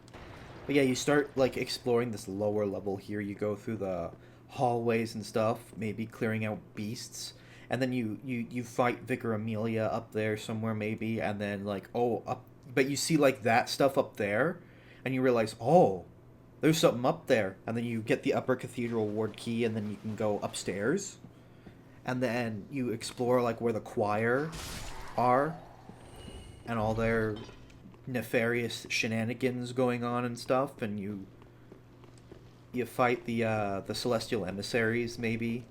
But yeah, you start, like, exploring this lower level here, you go through the hallways and stuff, maybe clearing out beasts. And then you fight Vicar Amelia up there somewhere maybe, and then like, oh, up, but you see like that stuff up there, and you realize, oh, there's something up there. And then you get the upper cathedral ward key, and then you can go upstairs. And then you explore like where the choir are, and all their nefarious shenanigans going on and stuff, and you fight the celestial emissaries maybe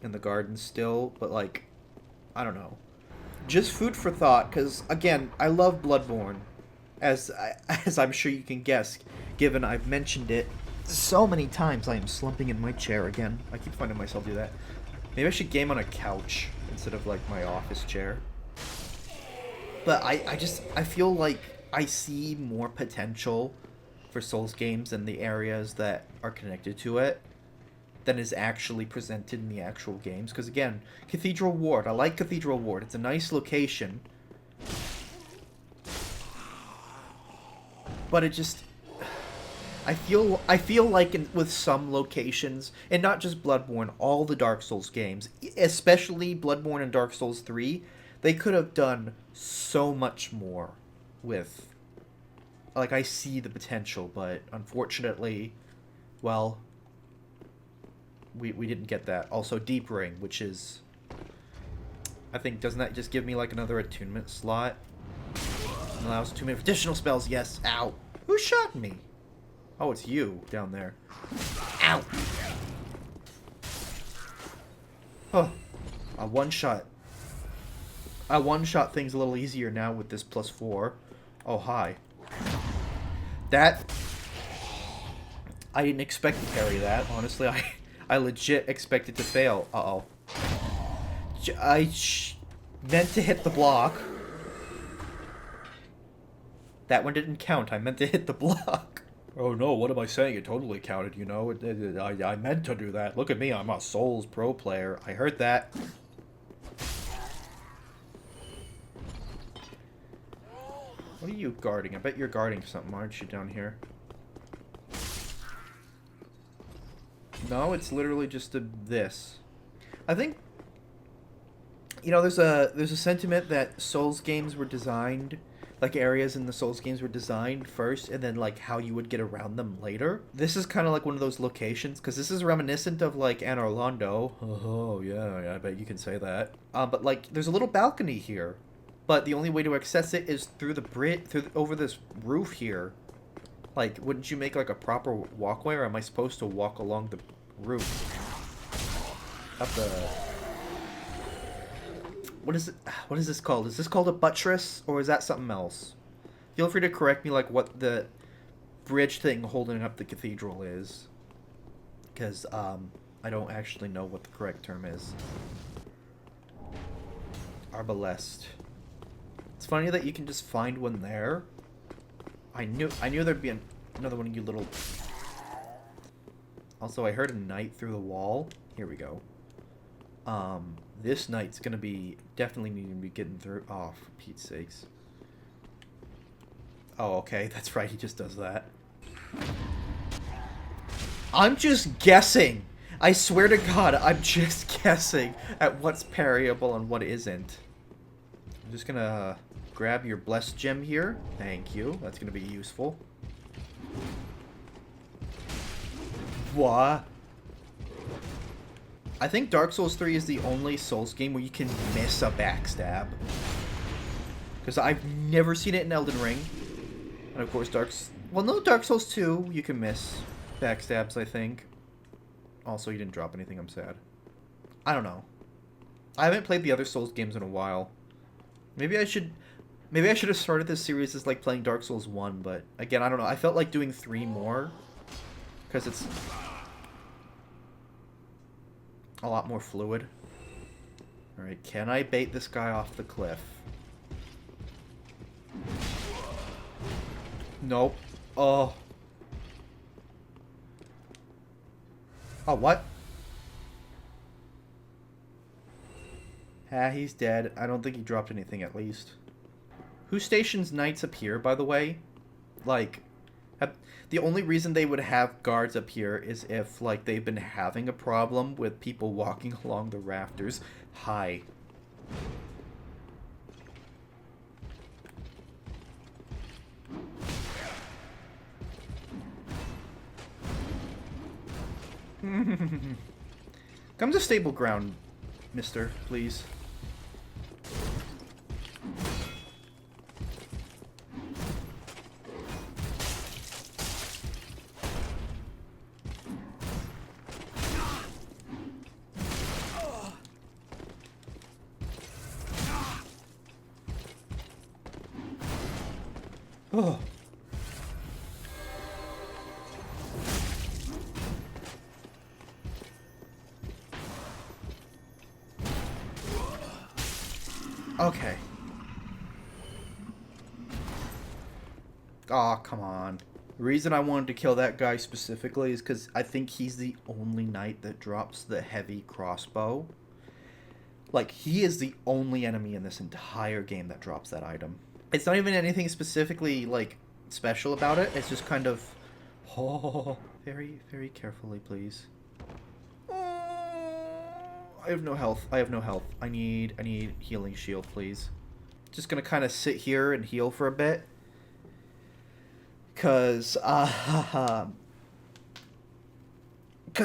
in the garden still, but like, I don't know. Just food for thought, because again, I love Bloodborne, as I'm sure you can guess, given I've mentioned it so many times. I am slumping in my chair again. I keep finding myself do that. Maybe I should game on a couch instead of like my office chair. But I feel like I see more potential for Souls games in the areas that are connected to it than is actually presented in the actual games. Because again, Cathedral Ward, I like Cathedral Ward. It's a nice location. But it just... I feel like with some locations, and not just Bloodborne, all the Dark Souls games, especially Bloodborne and Dark Souls 3, they could have done so much more with... Like, I see the potential, but unfortunately, well, we didn't get that. Also, Deep Ring, which is... I think, doesn't that just give me, like, another attunement slot? Allows 2 additional spells, yes. Ow. Who shot me? Oh, it's you down there. Ow. Oh, a one-shot. A one-shot thing's a little easier now with this +4. Oh, hi. That... I didn't expect to parry that, honestly. I legit expected to fail. Uh-oh. I meant to hit the block. That one didn't count. I meant to hit the block. Oh no, what am I saying? It totally counted, you know? I meant to do that. Look at me, I'm a Souls pro player. I heard that. What are you guarding? I bet you're guarding something, aren't you, down here? No, it's literally just this. I think... You know, there's a sentiment that Souls games were designed... Like, areas in the Souls games were designed first, and then, like, how you would get around them later. This is kind of like one of those locations, because this is reminiscent of, like, Anor Londo. Oh, yeah, I bet you can say that. But, like, there's a little balcony here. But the only way to access it is through the bridge, over this roof here. Like, wouldn't you make, like, a proper walkway, or am I supposed to walk along the roof? Up the... What is it? What is this called? Is this called a buttress, or is that something else? Feel free to correct me, like, what the bridge thing holding up the cathedral is. Because, I don't actually know what the correct term is. Arbalest. It's funny that you can just find one there. I knew there'd be another one of you little... Also, I heard a knight through the wall. Here we go. This knight's gonna be definitely needing to be getting through. Oh, for Pete's sakes. Oh, okay, that's right, he just does that. I'm just guessing! I swear to God, I'm just guessing at what's parryable and what isn't. I'm just gonna grab your blessed gem here. Thank you, that's gonna be useful. What? I think Dark Souls 3 is the only Souls game where you can miss a backstab. Because I've never seen it in Elden Ring. And of course Dark Souls 2, you can miss backstabs, I think. Also, you didn't drop anything, I'm sad. I don't know. I haven't played the other Souls games in a while. Maybe I should have started this series as like playing Dark Souls 1, but again, I don't know. I felt like doing 3 more. Because it's... a lot more fluid. Alright, can I bait this guy off the cliff? Nope. Oh. Oh, what? Ah, he's dead. I don't think he dropped anything, at least. Who stations knights up here, by the way? Like... The only reason they would have guards up here is if, like, they've been having a problem with people walking along the rafters. Hi. Come to stable ground, mister, please. Oh. Okay. Aw, come on. The reason I wanted to kill that guy specifically is because I think he's the only knight that drops the heavy crossbow. Like, he is the only enemy in this entire game that drops that item. It's not even anything specifically, like, special about it. It's just kind of... Oh, very, very carefully, please. Oh, I have no health. I have no health. I need healing shield, please. Just gonna kind of sit here and heal for a bit. Cause, cause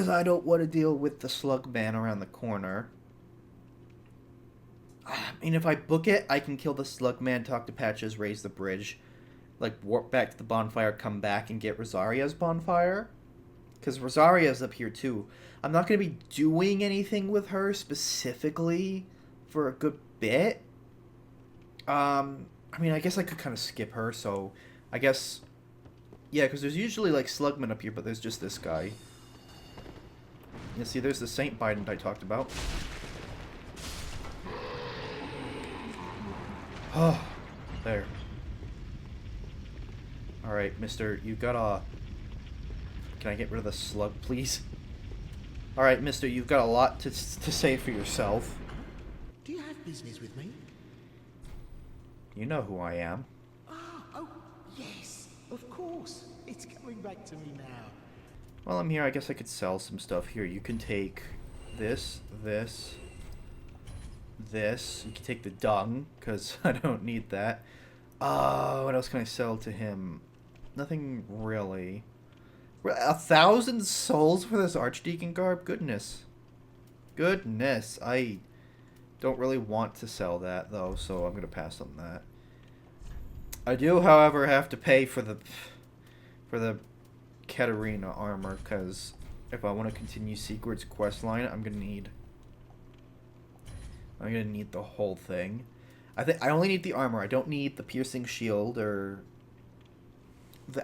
I don't want to deal with the slug man around the corner. I mean, if I book it, I can kill the slug man, talk to Patches, raise the bridge, like warp back to the bonfire, come back and get Rosaria's bonfire. Because Rosaria's up here too. I'm not going to be doing anything with her specifically for a good bit. I mean, I guess I could kind of skip her, so I guess... Yeah, because there's usually, like, slugmen up here, but there's just this guy. You see, there's the Saint Bident I talked about. Oh, there. Alright, mister, you gotta... Can I get rid of the slug, please? Alright, mister, you've got a lot to say for yourself. Do you have business with me? You know who I am. Oh, yes, of course. It's coming back to me now. While I'm here, I guess I could sell some stuff. Here, you can take this. You can take the dung, because I don't need that. What else can I sell to him? Nothing really. 1,000 souls for this Archdeacon garb? Goodness. Goodness. I don't really want to sell that, though, so I'm going to pass on that. I do, however, have to pay for the Katarina armor, because if I want to continue Sigurd's questline, I'm going to need the whole thing. I think I only need the armor. I don't need the piercing shield or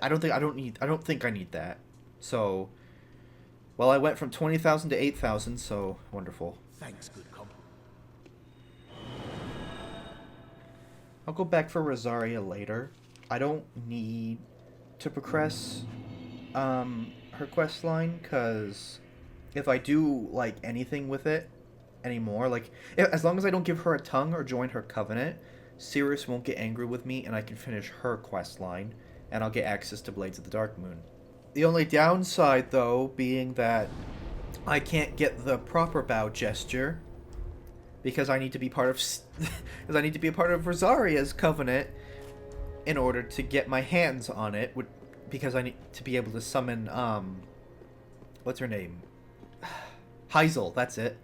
I don't think I need that. So, well, I went from 20,000 to 8,000, so wonderful. Thanks, good comp. I'll go back for Rosaria later. I don't need to progress her quest line, because if I do like anything with it anymore, like as long as I don't give her a tongue or join her covenant, Sirius won't get angry with me and I can finish her quest line and I'll get access to Blades of the Dark Moon. The only downside, though, being that I can't get the proper bow gesture because I need to be part of because I need to be a part of Rosaria's covenant in order to get my hands on it, because I need to be able to summon what's her name? Heisel, that's it.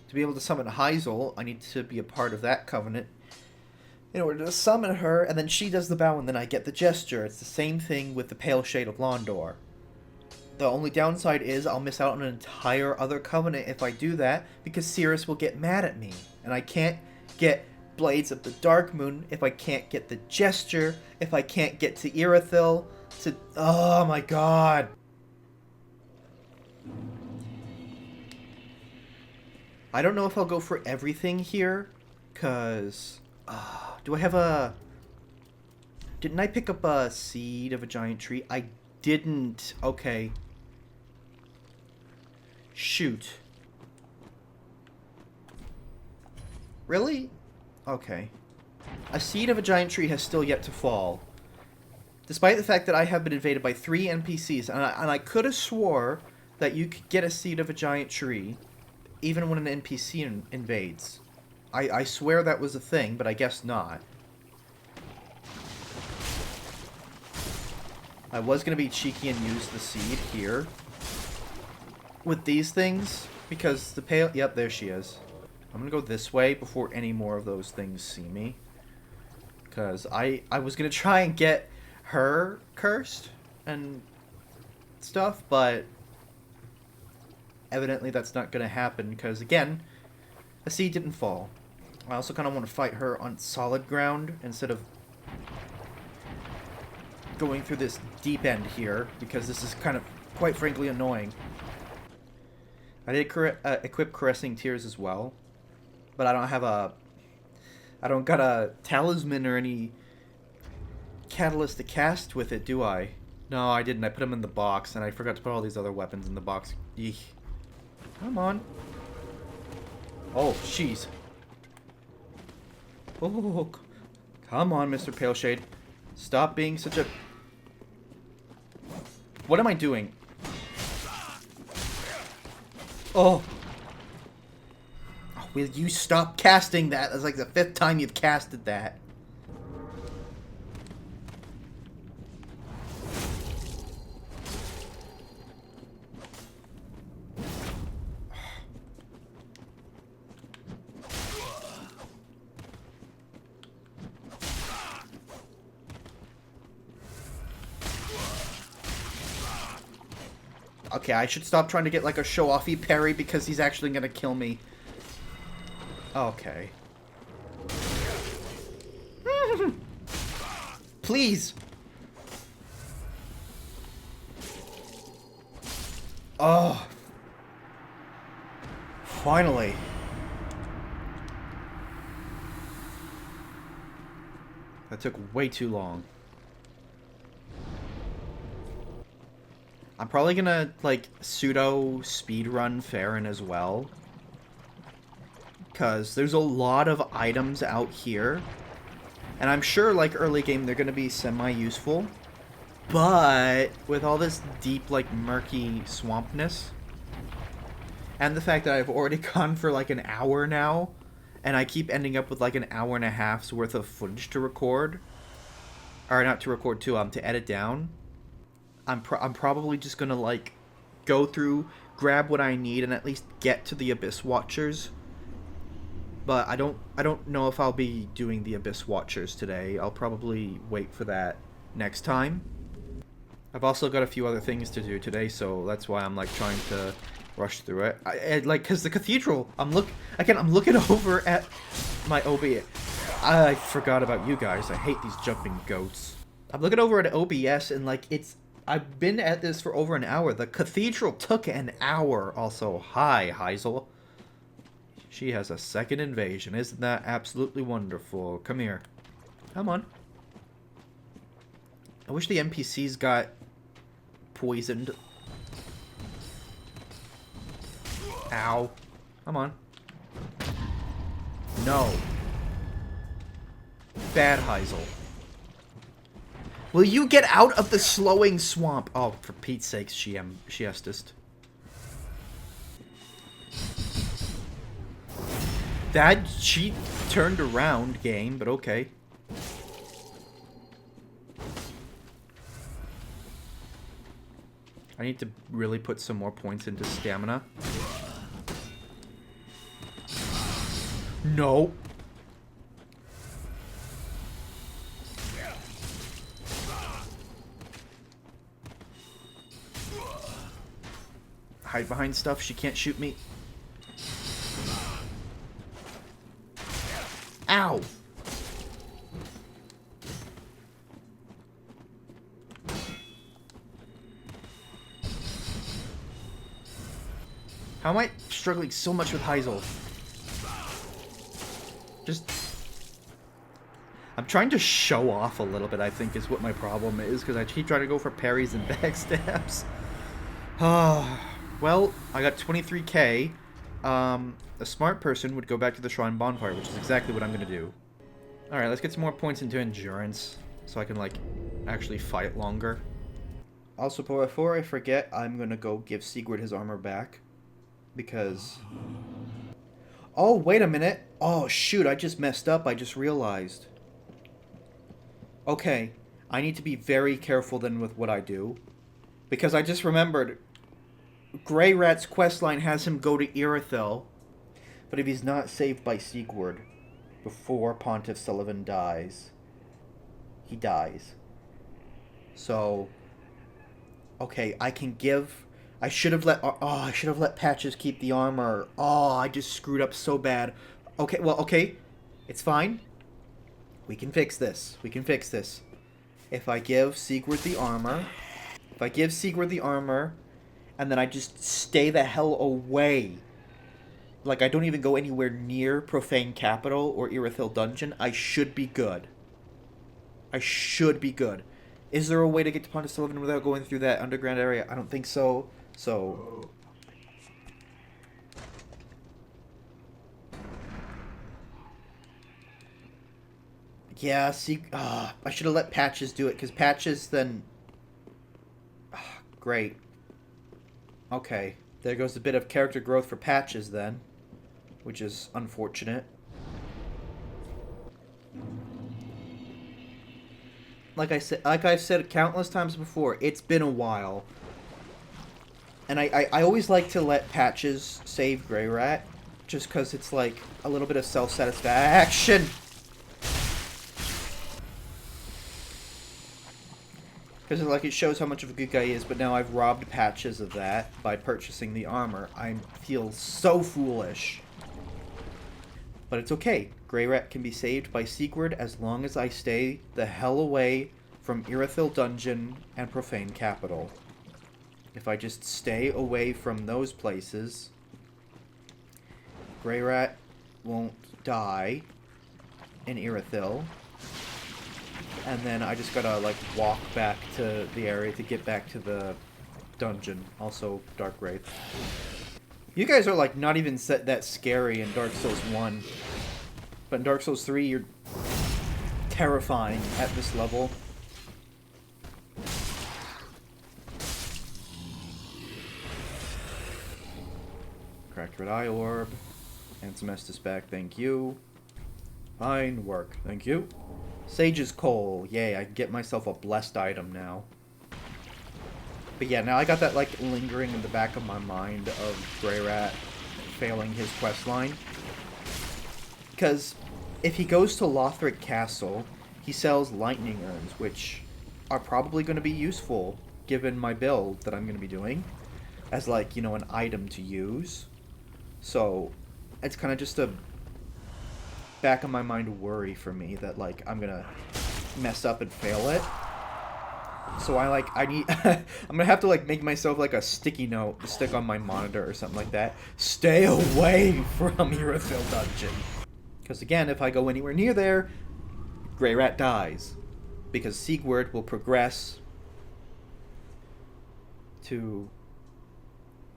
To be able to summon Heisel, I need to be a part of that covenant in order to summon her, and then she does the bow and then I get the gesture. It's the same thing with the Pale Shade of Londor. The only downside is I'll miss out on an entire other covenant if I do that, because Sirius will get mad at me. And I can't get Blades of the Dark Moon if I can't get the gesture, if I can't get to Irithyll, to... Oh my god! I don't know if I'll go for everything here, because... do I have a... Didn't I pick up a seed of a giant tree? I didn't. Okay. Shoot. Really? Okay. A seed of a giant tree has still yet to fall. Despite the fact that I have been invaded by 3 NPCs, and I could have swore that you could get a seed of a giant tree even when an NPC invades. I swear that was a thing, but I guess not. I was going to be cheeky and use the seed here with these things, because the pale... Yep, there she is. I'm going to go this way before any more of those things see me. Because I was going to try and get her cursed and stuff, but evidently that's not going to happen, because, again, a seed didn't fall. I also kind of want to fight her on solid ground instead of going through this deep end here, because this is kind of, quite frankly, annoying. I did equip Caressing Tears as well, but I don't got a talisman or any catalyst to cast with it, do I? No, I didn't. I put them in the box, and I forgot to put all these other weapons in the box. Eek. Come on. Oh, jeez. Oh, come on, Mr. Paleshade. Stop being such a... What am I doing? Oh. Will you stop casting that? That's like the 5th time you've casted that. Okay, I should stop trying to get like a show-offy parry because he's actually gonna kill me. Okay. Please. Oh. Finally. That took way too long. I'm probably gonna, like, pseudo speedrun Farron as well. Because there's a lot of items out here. And I'm sure, like, early game, they're gonna be semi-useful. But with all this deep, like, murky swampness, and the fact that I've already gone for like an hour now, and I keep ending up with like an hour and a half's worth of footage to record, or not to record to edit down, I'm probably just gonna like go through, grab what I need, and at least get to the Abyss Watchers. But I don't know if I'll be doing the Abyss Watchers today. I'll probably wait for that next time. I've also got a few other things to do today, so that's why I'm like trying to rush through it. Like, cause the Cathedral, I'm looking over at my OBS. I forgot about you guys. I hate these jumping goats. I'm looking over at OBS and like I've been at this for over an hour. The Cathedral took an hour. Also, hi Heisel. She has a second invasion. Isn't that absolutely wonderful? Come here. Come on. I wish the NPCs got poisoned. Ow. Come on. No. Bad Heisel. Will you get out of the slowing swamp? Oh, for Pete's sakes, she estus. That she turned around game, but okay. I need to really put some more points into stamina. No. Hide behind stuff. She can't shoot me. Ow. How am I struggling so much with Heisel? Just... I'm trying to show off a little bit, I think, is what my problem is, because I keep trying to go for parries and backstabs. Well, I got 23k. A smart person would go back to the Shrine Bonfire, which is exactly what I'm going to do. Alright, let's get some more points into endurance, so I can, like, actually fight longer. Also, before I forget, I'm going to go give Sigurd his armor back. Because... Oh, wait a minute. Oh, shoot, I just messed up. I just realized. Okay, I need to be very careful then with what I do. Because I just remembered, Grey Rat's questline has him go to Irithyll. But if he's not saved by Sigurd before Pontiff Sullivan dies, he dies. So, okay, I can give... I should have let Patches keep the armor. Oh, I just screwed up so bad. Okay, well, okay. It's fine. We can fix this. We can fix this. If I give Sigurd the armor, and then I just stay the hell away, like I don't even go anywhere near Profane Capital or Irithyll Dungeon, I should be good. I should be good. Is there a way to get to Pontiff Sullivan without going through that underground area? I don't think so. So... Yeah, see... I should have let Patches do it, because Patches then... Great. Okay. There goes a bit of character growth for Patches then. Which is unfortunate. Like I've said countless times before, it's been a while. And I always like to let Patches save Grey Rat, just because it's like a little bit of self-satisfaction. Because like it shows how much of a good guy he is, but now I've robbed Patches of that by purchasing the armor. I feel so foolish. But it's okay. Grey Rat can be saved by Sigurd as long as I stay the hell away from Irithyll Dungeon and Profane Capital. If I just stay away from those places, Grey Rat won't die in Irithyll. And then I just gotta, like, walk back to the area to get back to the dungeon. Also, Dark Wraith. You guys are, like, not even that scary in Dark Souls 1. But in Dark Souls 3, you're terrifying at this level. Cracked Red Eye Orb. And some Estus back, thank you. Fine work, thank you. Sage's Coal. Yay, I can get myself a blessed item now. But yeah, now I got that, like, lingering in the back of my mind of Grey Rat failing his questline. Because if he goes to Lothric Castle, he sells lightning urns, which are probably going to be useful, given my build that I'm going to be doing, as, like, you know, an item to use. So, it's kind of just a back of my mind worry for me that, like, I'm gonna mess up and fail it. So I need I'm gonna have to, like, make myself, like, a sticky note to stick on my monitor or something like that. Stay away from Irithyll Dungeon. Because again, if I go anywhere near there, Grey Rat dies. Because Sigurd will progress to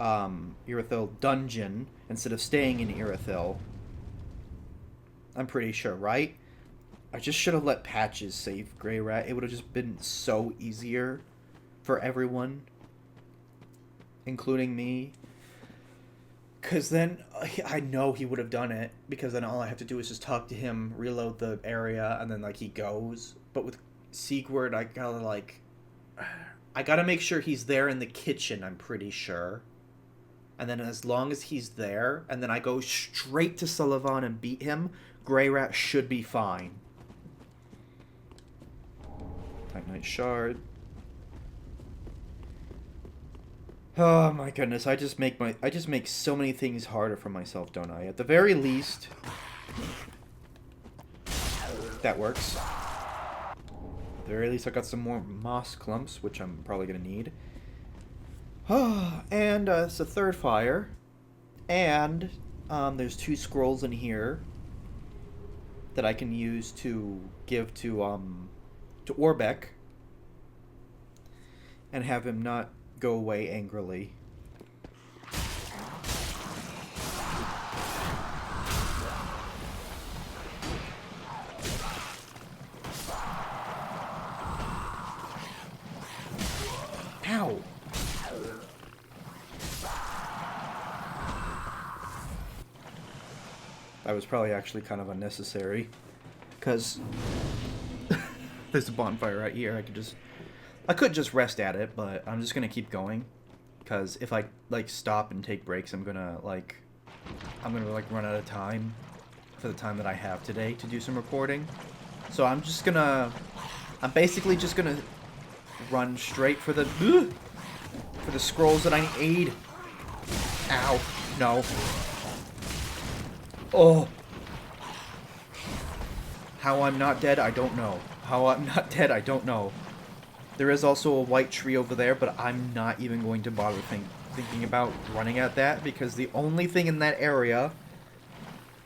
Irithyll Dungeon instead of staying in Irithyll. I'm pretty sure, right? I just should have let Patches save Grey Rat. It would have just been so easier for everyone, including me. Because then I know he would have done it, because then all I have to do is just talk to him, reload the area, and then, like, he goes. But with Sigurd, I gotta, like, I gotta make sure he's there in the kitchen, I'm pretty sure. And then as long as he's there, and then I go straight to Sullivan and beat him, Grey Rat should be fine. Titanite Shard. Oh my goodness, I just make so many things harder for myself, don't I? At the very least, that works. At the very least, I got some more moss clumps, which I'm probably gonna need. And it's a third fire, and there's 2 scrolls in here that I can use to give to Orbeck and have him not go away angrily. Ow! That was probably actually kind of unnecessary, because there's a bonfire right here. I could just rest at it, but I'm just gonna keep going, because if I, like, stop and take breaks, I'm gonna run out of time for the time that I have today to do some recording. So I'm basically just gonna run straight for the scrolls that I need. Ow! No. Oh. How I'm not dead, I don't know. How I'm not dead, I don't know. There is also a white tree over there, but I'm not even going to bother thinking about running at that, because the only thing in that area,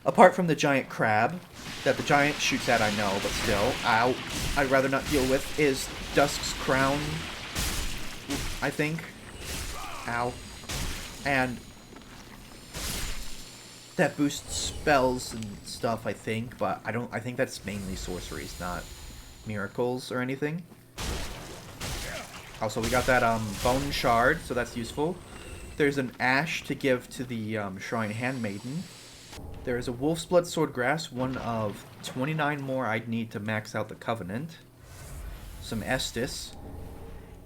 apart from the giant crab, that the giant shoots at, I know, but still, ow, I'd rather not deal with, is Dusk's Crown, I think. Ow. And that boosts spells and stuff, I think, but I think that's mainly sorceries, not miracles or anything. Also, we got that bone shard, so that's useful. There's an ash to give to the Shrine Handmaiden. There is a Wolf's Blood Swordgrass, one of 29 more I'd need to max out the Covenant. Some Estus.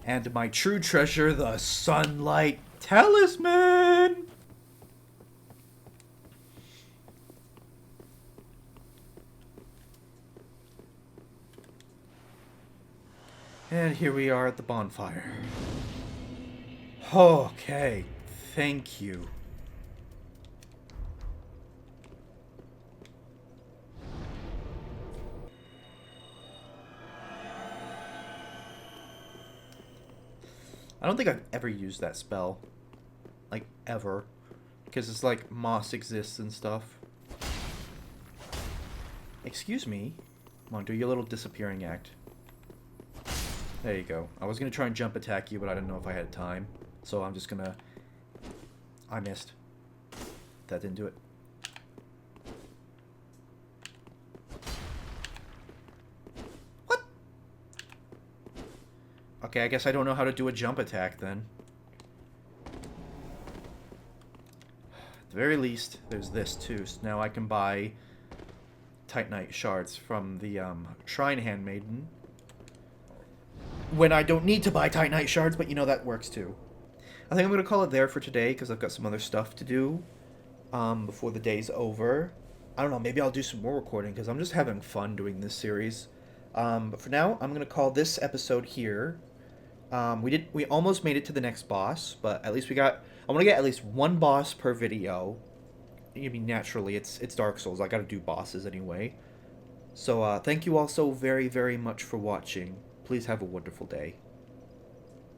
And my true treasure, the Sunlight Talisman! And here we are at the bonfire. Okay, thank you. I don't think I've ever used that spell. Like, ever. Because it's like moss exists and stuff. Excuse me. Come on, do your little disappearing act. There you go. I was going to try and jump attack you, but I didn't know if I had time. So I'm just going to... I missed. That didn't do it. What? Okay, I guess I don't know how to do a jump attack then. At the very least, there's this too. So now I can buy Titanite shards from the Shrine Handmaiden. When I don't need to buy Titanite shards, but you know, that works too. I think I'm going to call it there for today, because I've got some other stuff to do before the day's over. I don't know, maybe I'll do some more recording, because I'm just having fun doing this series. But for now, I'm going to call this episode here. We almost made it to the next boss, but at least I want to get at least one boss per video. I mean, naturally, it's Dark Souls. I got to do bosses anyway. So, thank you all so very, very much for watching. Please have a wonderful day.